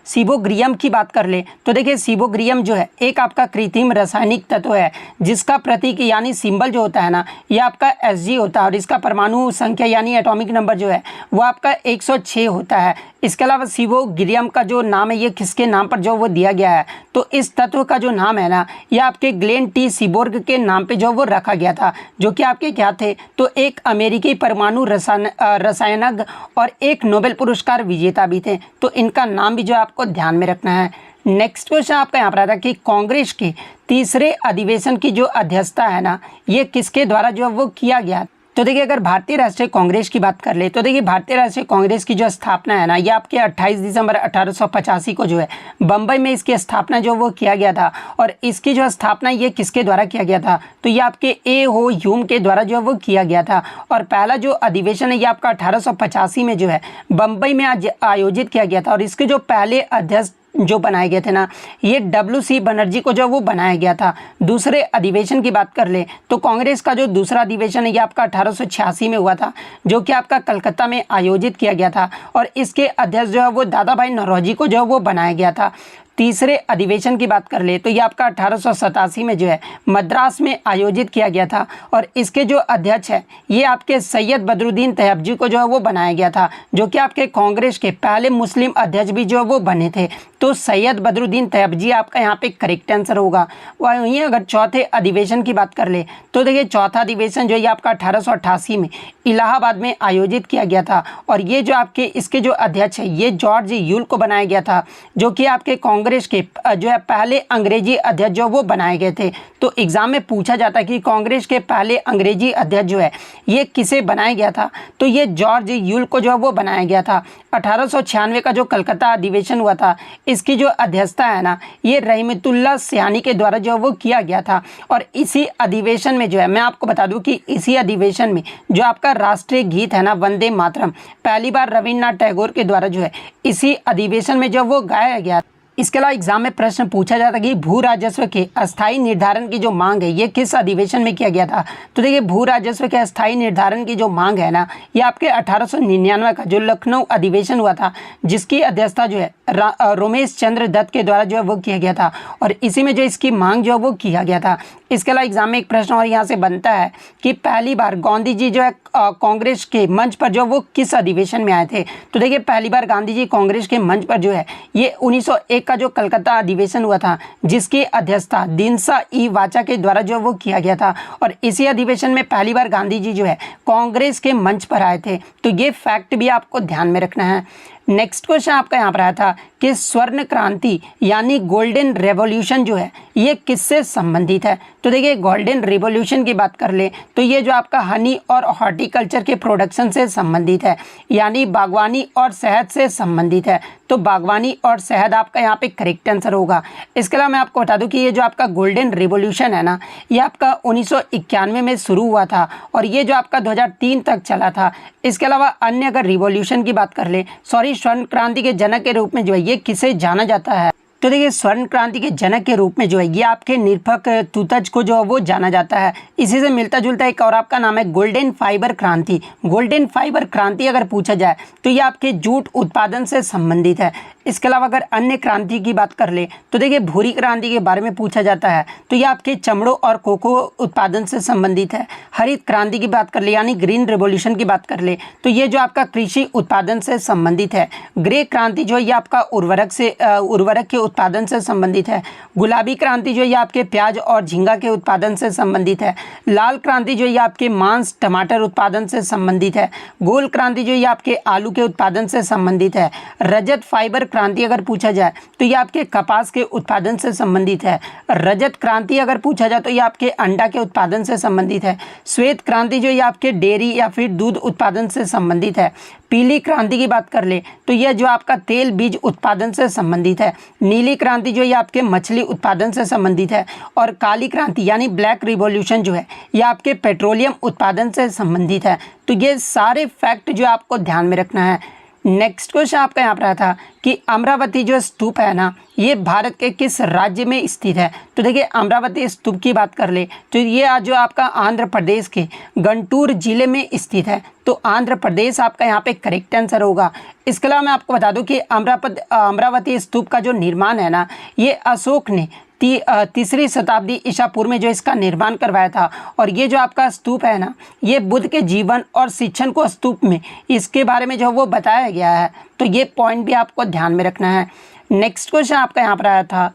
सीबोग्रियम की बात कर ले तो देखिए सीबोग्रियम जो है एक आपका कृत्रिम रासायनिक तत्व है जिसका प्रतीक यानी सिंबल जो होता है ना ये आपका Sg होता है और इसका परमाणु संख्या यानी एटॉमिक नंबर जो है वो आपका 106 होता है। इसके अलावा सीबोग्रियम का जो नाम है ये किसके नाम पर जो वो दिया गया है, तो इस तत्व का जो नाम है ना ये आपके ग्लेन टी सीबोर्ग के नाम पे जो वो रखा गया था, जो कि आपके क्या थे तो एक अमेरिकी परमाणु रसायनज्ञ और एक नोबेल पुरस्कार विजेता भी थे। तो इनका नाम भी जो आपको ध्यान में रखना है। नेक्स्ट क्वेश्चन आपका यहाँ पर आता है कि कांग्रेस के तीसरे अधिवेशन की जो अध्यक्षता है ना ये किसके द्वारा जो वो किया गया। तो देखिए अगर भारतीय राष्ट्रीय कांग्रेस की बात कर ले तो देखिए भारतीय राष्ट्रीय कांग्रेस की जो स्थापना है ना ये आपके 28 दिसंबर 1885 को जो है बम्बई में इसकी स्थापना जो वो किया गया था। और इसकी जो स्थापना ये किसके द्वारा किया गया था, तो ये आपके A.O. ह्यूम के द्वारा जो है वो किया गया था। और पहला जो अधिवेशन है ये आपका 1885 में जो है बम्बई में आयोजित किया गया था। और इसके जो पहले अध्यक्ष जो बनाए गए थे ना ये W.C. बनर्जी को जो वो बनाया गया था। दूसरे अधिवेशन की बात कर ले तो कांग्रेस का जो दूसरा अधिवेशन है ये आपका 1886 में हुआ था, जो कि आपका कलकत्ता में आयोजित किया गया था। और इसके अध्यक्ष जो है वो दादा भाई नौरोजी को जो है वो बनाया गया था। तीसरे अधिवेशन की बात कर ले तो ये आपका 1887 में जो है मद्रास में आयोजित किया गया था। और इसके जो अध्यक्ष है ये आपके सैयद बदरुद्दीन तैयबजी को जो है वो बनाया गया था, जो कि आपके कांग्रेस के पहले मुस्लिम अध्यक्ष भी जो है वो बने थे। तो सैयद बदरुद्दीन तैयबजी आपका यहाँ पे करेक्ट आंसर होगा। वहीं अगर चौथे अधिवेशन की बात कर ले तो देखिए चौथा अधिवेशन जो है आपका 1888 में इलाहाबाद में आयोजित किया गया था। और ये जो आपके इसके जो अध्यक्ष है ये जॉर्ज यूल को बनाया गया था, जो कि आपके कांग्रेस के जो है पहले अंग्रेजी अध्यक्ष जो वो बनाए गए थे। तो एग्जाम में पूछा जाता है कि कांग्रेस के पहले अंग्रेजी अध्यक्ष जो है ये किसे बनाया गया था, तो ये जॉर्ज यूल को जो है वो बनाया गया था। 1896 का जो कलकत्ता अधिवेशन हुआ था इसकी जो अध्यक्षता है ना ये रहमतुल्लाह सियानी के द्वारा जो वो किया गया था। और इसी अधिवेशन में जो है मैं आपको बता दूं कि इसी अधिवेशन में जो आपका राष्ट्रीय गीत है ना वंदे मातरम पहली बार रविन्द्रनाथ टैगोर के द्वारा जो है इसी अधिवेशन में जो वो गाया गया। इसके अलावा एग्जाम में प्रश्न पूछा जाता है कि भू राजस्व के अस्थायी निर्धारण की जो मांग है ये किस अधिवेशन में किया गया था। तो देखिए भू राजस्व के अस्थायी निर्धारण की जो मांग है ना ये आपके 1899 का जो लखनऊ अधिवेशन हुआ था, जिसकी अध्यक्षता जो है रोमेश चंद्र दत्त के द्वारा जो है वो किया गया था। और इसी में जो इसकी मांग जो है वो किया गया था। इसके अलावा एग्जाम में एक प्रश्न और यहाँ से बनता है कि पहली बार गांधी जी जो है कांग्रेस के मंच पर जो वो किस अधिवेशन में आए थे। तो देखिए पहली बार गांधी जी कांग्रेस के मंच पर जो है ये 1901 का जो कलकत्ता अधिवेशन हुआ था, जिसकी अध्यक्षता दिनसा ई वाचा के द्वारा जो वो किया गया था। और इसी अधिवेशन में पहली बार गांधी जी जो है कांग्रेस के मंच पर आए थे। तो ये फैक्ट भी आपको ध्यान में रखना है। नेक्स्ट क्वेश्चन आपका यहाँ पर आया था कि स्वर्ण क्रांति यानी गोल्डन रेवोल्यूशन जो है ये किससे संबंधित है। तो देखिए गोल्डन रेवोल्यूशन की बात कर ले तो ये जो आपका हनी और हॉर्टिकल्चर के प्रोडक्शन से संबंधित है, यानी बागवानी और शहद से संबंधित है। तो बागवानी और शहद आपका यहाँ पे करेक्ट आंसर होगा। इसके अलावा मैं आपको बता दूं कि ये जो आपका गोल्डन रिवॉल्यूशन है ना ये आपका 1991 में शुरू हुआ था और ये जो आपका 2003 तक चला था। इसके अलावा अन्य अगर रिवॉल्यूशन की बात कर ले स्वर्ण क्रांति के जनक के रूप में जो है ये किसे जाना जाता है। तो देखिए स्वर्ण क्रांति के जनक के रूप में जो है ये आपके निरपक तुतज को जो है वो जाना जाता है। इसी से मिलता जुलता एक और आपका नाम है गोल्डन फाइबर क्रांति। गोल्डन फाइबर क्रांति अगर पूछा जाए तो ये आपके जूट उत्पादन से संबंधित है। इसके अलावा अगर अन्य क्रांति की बात कर ले तो देखिए भूरी क्रांति के बारे में पूछा जाता है, तो ये आपके चमड़ों और कोको उत्पादन से संबंधित है। हरित क्रांति की बात कर ले यानी ग्रीन रिवॉल्यूशन की बात कर ले तो ये जो आपका कृषि उत्पादन से संबंधित है। ग्रे क्रांति जो है ये आपका उर्वरक के उत्पादन से संबंधित है। गुलाबी क्रांति जो है आपके प्याज और झींगा के उत्पादन से संबंधित है। लाल क्रांति जो है आपके मांस टमाटर उत्पादन से संबंधित है। गोल क्रांति जो है आपके आलू के उत्पादन से संबंधित है। रजत फाइबर क्रांति अगर पूछा जाए तो ये आपके कपास के उत्पादन से संबंधित है। रजत क्रांति अगर पूछा जाए तो ये आपके अंडा के उत्पादन से संबंधित है। श्वेत क्रांति जो ये आपके डेयरी या फिर दूध उत्पादन से संबंधित है। पीली क्रांति की बात कर ले तो यह जो आपका तेल बीज उत्पादन से संबंधित है। नीली क्रांति जो ये आपके मछली उत्पादन से संबंधित है। और काली क्रांति यानी ब्लैक रिवॉल्यूशन जो है यह आपके पेट्रोलियम उत्पादन से संबंधित है। तो ये सारे फैक्ट जो आपको ध्यान में रखना है। नेक्स्ट क्वेश्चन आपका यहाँ पर आया था कि अमरावती जो स्तूप है ना ये भारत के किस राज्य में स्थित है। तो देखिए अमरावती स्तूप की बात कर ले तो ये आज जो आपका आंध्र प्रदेश के गुंटूर जिले में स्थित है। तो आंध्र प्रदेश आपका यहाँ पे करेक्ट आंसर होगा। इसके अलावा मैं आपको बता दूं कि अमरावती स्तूप का जो निर्माण है ना ये अशोक ने तीसरी शताब्दी ईसा पूर्व में जो इसका निर्माण करवाया था। और ये जो आपका स्तूप है ना ये बुद्ध के जीवन और शिक्षण को स्तूप में इसके बारे में जो वो बताया गया है। तो ये पॉइंट भी आपको ध्यान में रखना है। नेक्स्ट क्वेश्चन आपका यहाँ पर आया था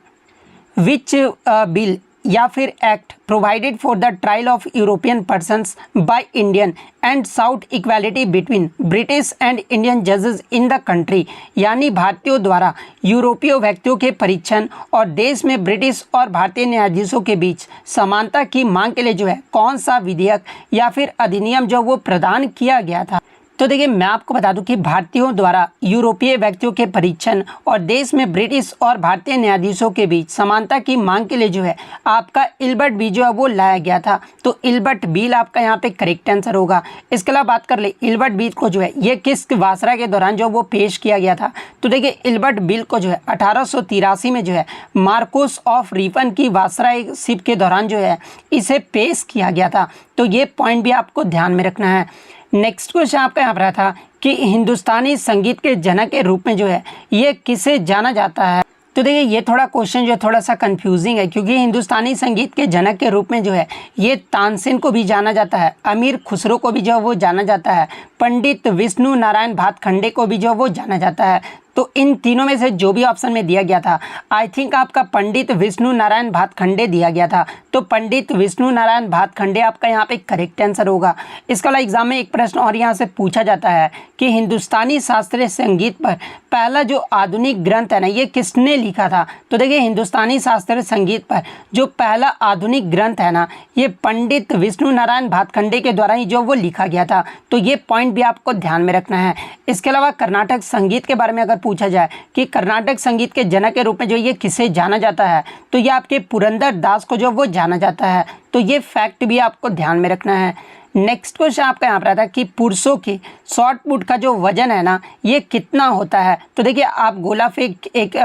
विच बिल या फिर act provided for the trial of European persons by Indian and south equality between British and Indian जजेस इन द कंट्री। यानी भारतीयों द्वारा यूरोपीय व्यक्तियों के परीक्षण और देश में ब्रिटिश और भारतीय न्यायाधीशों के बीच समानता की मांग के लिए जो है कौन सा विधेयक या फिर अधिनियम जो वो प्रदान किया गया था। तो देखिए मैं आपको बता दूं कि भारतीयों द्वारा यूरोपीय व्यक्तियों के परीक्षण और देश में ब्रिटिश और भारतीय न्यायाधीशों के बीच समानता की मांग के लिए जो है आपका इल्बर्ट बिल जो है वो लाया गया था। तो इल्बर्ट बिल आपका यहाँ पे करेक्ट आंसर होगा। इसके अलावा बात कर ले इल्बर्ट बिल को जो है ये किस वासरा के दौरान जो वो पेश किया गया था। तो देखिए इल्बर्ट बिल को जो है 1883 में जो है मार्कोस ऑफ रिफन की वासराशिप के दौरान जो है इसे पेश किया गया था। तो ये पॉइंट भी आपको ध्यान में रखना है। नेक्स्ट क्वेश्चन आपका यहाँ पर आया था कि हिंदुस्तानी संगीत के जनक के रूप में जो है ये किसे जाना जाता है। तो देखिए ये थोड़ा क्वेश्चन जो है थोड़ा सा कंफ्यूजिंग है क्योंकि हिंदुस्तानी संगीत के जनक के रूप में जो है ये तानसेन को भी जाना जाता है, अमीर खुसरो को भी जो है वो जाना जाता है, पंडित विष्णु नारायण भातखंडे को भी जो है वो जाना जाता है। तो इन तीनों में से जो भी ऑप्शन में दिया गया था आई थिंक आपका पंडित विष्णु नारायण भातखंडे दिया गया था। तो पंडित विष्णु नारायण भातखंडे आपका यहाँ पे करेक्ट आंसर होगा। इसके अलावा एग्जाम में एक प्रश्न और यहाँ से पूछा जाता है कि हिंदुस्तानी शास्त्रीय संगीत पर पहला जो आधुनिक ग्रंथ है ना ये किसने लिखा था। तो देखिए हिंदुस्तानी शास्त्रीय संगीत पर जो पहला आधुनिक ग्रंथ है ना ये पंडित विष्णु नारायण भातखंडे के द्वारा ही जो वो लिखा गया था। तो ये पॉइंट भी आपको ध्यान में रखना है। इसके अलावा कर्नाटक संगीत के बारे में अगर पूछा जाए कि कर्नाटक संगीत के जनक के रूप में जो ये किसे जाना जाता है तो ये आपके पुरंदर दास को जो वो जाना जाता है। तो ये फैक्ट भी आपको ध्यान में रखना है। नेक्स्ट क्वेश्चन आपका यहाँ पर आता है कि पुरुषों के शॉर्ट पुट का जो वजन है ना ये कितना होता है। तो देखिए आप गोला फेंक एक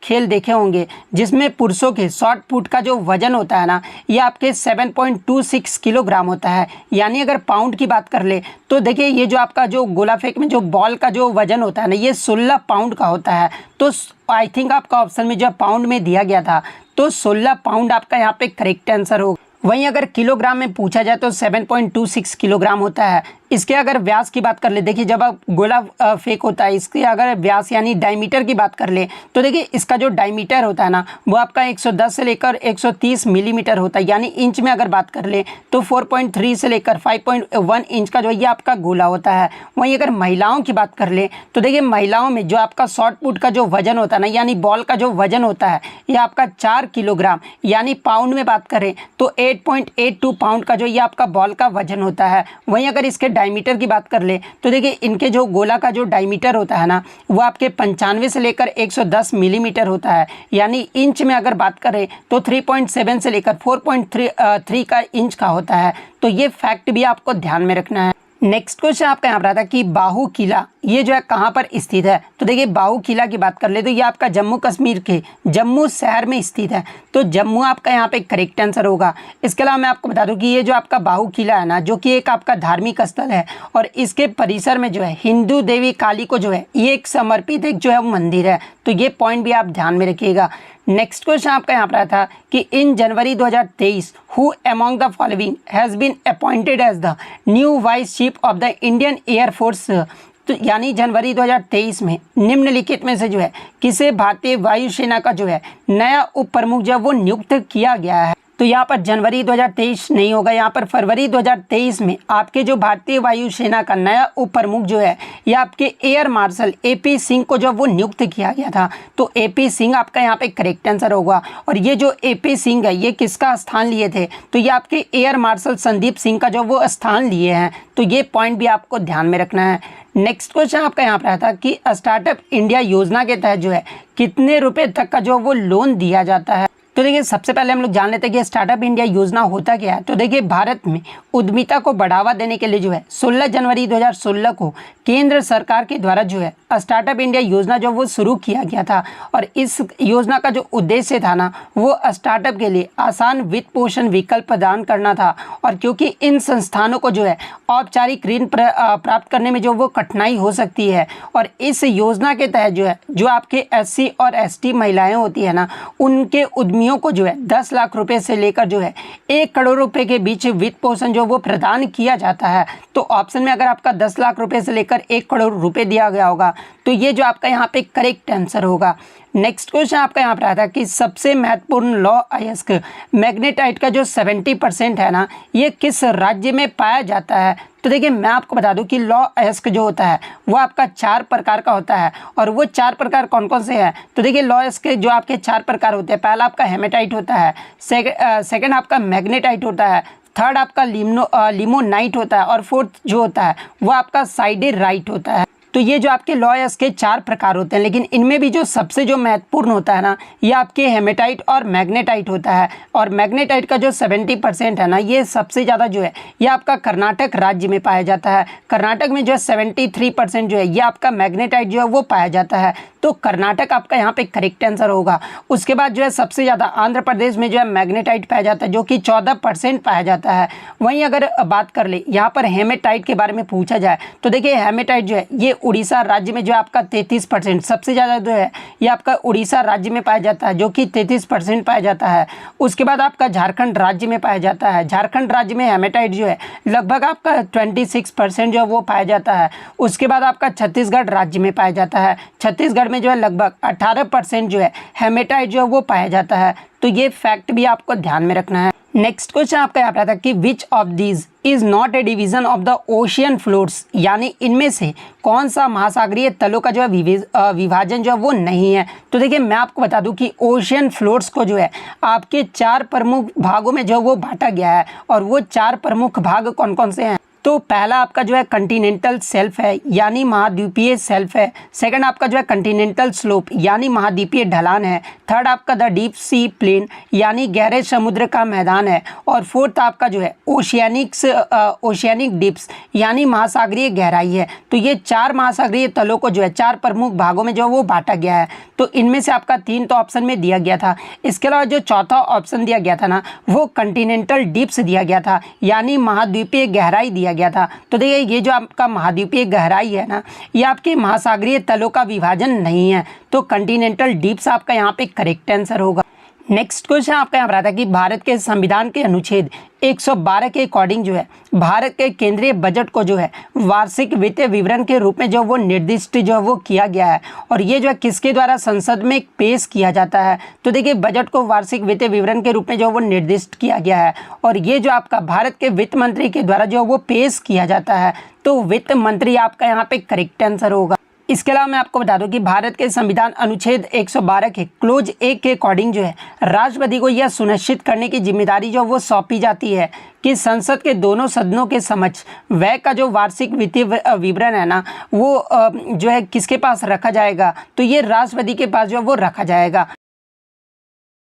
खेल देखे होंगे जिसमें पुरुषों के शॉर्ट पुट का जो वजन होता है ना ये आपके 7.26 किलोग्राम होता है। यानी अगर पाउंड की बात कर ले तो देखिए ये जो आपका जो गोला फेंक में जो बॉल का जो वजन होता है ना ये 16 पाउंड का होता है। तो आई थिंक आपका ऑप्शन में जो पाउंड में दिया गया था तो 16 पाउंड आपका यहाँ पे करेक्ट आंसर होगा। वहीं अगर किलोग्राम में पूछा जाए तो 7.26 किलोग्राम होता है। इसके अगर व्यास की बात कर ले देखिए जब आप गोला फेंक होता है इसके अगर व्यास यानी डायमीटर की बात कर ले तो देखिए इसका जो डायमीटर होता है ना वो आपका 110 से लेकर 130 मिलीमीटर होता है। यानी इंच में अगर बात कर ले तो 4.3 से लेकर 5.1 इंच का जो ये आपका गोला होता है। वहीं अगर महिलाओं की बात कर ले तो देखिए महिलाओं में जो आपका शॉर्ट पुट का जो वजन होता है ना यानी बॉल का जो वजन होता है ये आपका 4 किलोग्राम यानी पाउंड में बात करें तो 8.82 पाउंड का जो ये आपका बॉल का वजन होता है। वहीं अगर इसके डायमीटर की बात कर ले तो देखिए इनके जो गोला का जो डायमीटर होता है ना वो आपके 95 से लेकर 110 मिलीमीटर होता है। यानी इंच में अगर बात करें तो 3.7 से लेकर 4.3 का इंच का होता है। तो ये फैक्ट भी आपको ध्यान में रखना है। नेक्स्ट क्वेश्चन आपका यहाँ पर आता है कि बाहू किला ये जो है कहाँ पर स्थित है। तो देखिए बाहू किला की बात कर ले तो ये आपका जम्मू कश्मीर के जम्मू शहर में स्थित है। तो जम्मू आपका यहाँ पे करेक्ट आंसर होगा। इसके अलावा मैं आपको बता दूं कि ये जो आपका बाहू किला है ना जो कि एक आपका धार्मिक स्थल है और इसके परिसर में जो है हिंदू देवी काली को जो है ये एक समर्पित एक जो है वो मंदिर है। तो ये पॉइंट भी आप ध्यान में रखिएगा। नेक्स्ट क्वेश्चन आपका यहाँ पर था कि in January 2023 who among the following has been appointed as the new vice chief of the Indian Air Force. तो यानी जनवरी 2023 में निम्नलिखित में से जो है किसे भारतीय वायुसेना का जो है नया उप प्रमुख जो वो नियुक्त किया गया है। तो यहाँ पर जनवरी 2023 नहीं होगा, यहाँ पर फरवरी 2023 में आपके जो भारतीय वायुसेना का नया उप प्रमुख जो है ये आपके एयर मार्शल AP सिंह को जो वो नियुक्त किया गया था। तो AP सिंह आपका यहाँ पे करेक्ट आंसर होगा। और ये जो AP सिंह है ये किसका स्थान लिए थे, तो ये आपके एयर मार्शल संदीप सिंह का जो वो स्थान लिए हैं। तो ये पॉइंट भी आपको ध्यान में रखना है। नेक्स्ट क्वेश्चन आपका यहाँ पर था कि स्टार्टअप इंडिया योजना के तहत जो है कितने रुपए तक का जो वो लोन दिया जाता है। तो देखिए सबसे पहले हम लोग जान लेते हैं कि स्टार्टअप इंडिया योजना होता क्या है। तो देखिए भारत में उद्यमिता को बढ़ावा देने के लिए जो है 16 जनवरी 2016 को केंद्र सरकार के द्वारा जो है स्टार्टअप इंडिया योजना जो वो शुरू किया गया था। और इस योजना का जो उद्देश्य था ना वो स्टार्टअप के लिए आसान वित्त पोषण विकल्प प्रदान करना था। और क्योंकि इन संस्थानों को जो है औपचारिक ऋण प्राप्त करने में जो वो कठिनाई हो सकती है, और इस योजना के तहत जो है जो आपके SC और ST महिलाएं होती है ना उनके उद्यमियों को जो है 10 लाख रुपए से लेकर जो है 1 करोड़ रुपए के बीच वित्त पोषण जो वो प्रदान किया जाता है। तो ऑप्शन में अगर आपका 10 लाख रुपए से लेकर 1 करोड़ रुपए दिया गया होगा तो ये जो आपका यहाँ पे करेक्ट आंसर होगा। नेक्स्ट क्वेश्चन आपका यहाँ पर आता है कि सबसे महत्वपूर्ण लौह अयस्क मैग्नेटाइट का जो 70% है ना ये किस राज्य में पाया जाता है। तो देखिए मैं आपको बता दूं कि लौह अयस्क जो होता है वो आपका 4 प्रकार का होता है। और वो 4 प्रकार कौन कौन से हैं, तो देखिए लौह अयस्क जो आपके 4 प्रकार होते हैं, पहला आपका हेमेटाइट होता है, सेकंड आपका मैग्नेटाइट होता है, थर्ड आपका लिमोनाइट होता है, और फोर्थ जो होता है वो आपका साइडेराइट होता है। तो ये जो आपके लौह अयस्क के 4 प्रकार होते हैं, लेकिन इनमें भी जो सबसे जो महत्वपूर्ण होता है ना ये आपके हेमेटाइट और मैग्नेटाइट होता है। और मैग्नेटाइट का जो 70% है ना ये सबसे ज़्यादा जो है ये आपका कर्नाटक राज्य में पाया जाता है। कर्नाटक में जो है 73% जो है ये आपका मैग्नेटाइट जो है वो पाया जाता है। तो कर्नाटक आपका यहाँ पे करेक्ट आंसर होगा। उसके बाद जो है सबसे ज़्यादा आंध्र प्रदेश में जो है मैग्नेटाइट पाया जाता है जो कि 14% पाया जाता है। वहीं अगर बात कर ले यहाँ पर हेमेटाइट के बारे में पूछा जाए तो देखिए हेमेटाइट जो है ये उड़ीसा राज्य में जो है आपका 33%, सबसे ज़्यादा जो है ये आपका उड़ीसा राज्य में पाया जाता है जो कि 33% पाया जाता है। उसके बाद आपका झारखंड राज्य में पाया जाता है। झारखंड राज्य में हेमेटाइट जो है लगभग आपका 26% जो है वो पाया जाता है। उसके बाद आपका छत्तीसगढ़ राज्य में पाया जाता है। छत्तीसगढ़ में जो है लगभग 18% जो है हेमेटाइट जो है वो पाया जाता है। तो ये फैक्ट भी आपको ध्यान में रखना है। नेक्स्ट क्वेश्चन आपका यहाँ पर था कि which of these is not A division of the ocean floors, यानी इनमें से कौन सा महासागरीय तलों का जो है विभाजन जो है वो नहीं है। तो देखिए मैं आपको बता दूं कि ओशियन फ्लोर्स को जो है आपके 4 प्रमुख भागों में जो वो बांटा गया है। और वो 4 प्रमुख भाग कौन कौन से हैं, तो पहला आपका जो है कंटिनेंटल शेल्फ है यानी महाद्वीपीय शेल्फ है। सेकंड आपका जो है कंटिनेंटल स्लोप यानी महाद्वीपीय ढलान है। थर्ड आपका द डीप सी प्लेन यानी गहरे समुद्र का मैदान है। और फोर्थ आपका जो है ओशियानिक डिप्स यानी महासागरीय गहराई है। तो ये 4 महासागरीय तलों को जो है 4 प्रमुख भागों में जो वो बांटा गया है। तो इनमें से आपका 3 तो ऑप्शन में दिया गया था। इसके अलावा जो चौथा ऑप्शन दिया गया था ना वो कंटिनेंटल डिप्स दिया गया था यानी महाद्वीपीय गहराई दिया गया था। तो देखिए ये जो आपका महाद्वीपीय गहराई है ना ये आपके महासागरीय तलों का विभाजन नहीं है। तो कंटिनेंटल डीप्स आपका यहाँ पे करेक्ट आंसर होगा। नेक्स्ट क्वेश्चन आपका यहाँ पर आता है कि भारत के संविधान के अनुच्छेद 112 के अकॉर्डिंग जो है भारत के केंद्रीय बजट को जो है वार्षिक वित्तीय विवरण के रूप में जो वो निर्दिष्ट जो है वो किया गया है। और ये जो है किसके द्वारा संसद में पेश किया जाता है, तो देखिए बजट को वार्षिक वित्तीय विवरण के रूप में जो वो निर्दिष्ट किया गया है। और ये जो आपका भारत के वित्त मंत्री के द्वारा जो वो पेश किया जाता है। तो वित्त मंत्री आपका यहाँ पे करेक्ट आंसर होगा। इसके अलावा मैं आपको बता दूं कि भारत के संविधान अनुच्छेद 112 के क्लोज 1 के अकॉर्डिंग जो है राष्ट्रपति को यह सुनिश्चित करने की जिम्मेदारी जो वो सौंपी जाती है कि संसद के दोनों सदनों के समक्ष व्यय का जो वार्षिक वित्तीय विवरण है ना वो जो है किसके पास रखा जाएगा, तो ये राष्ट्रपति के पास जो वो रखा जाएगा।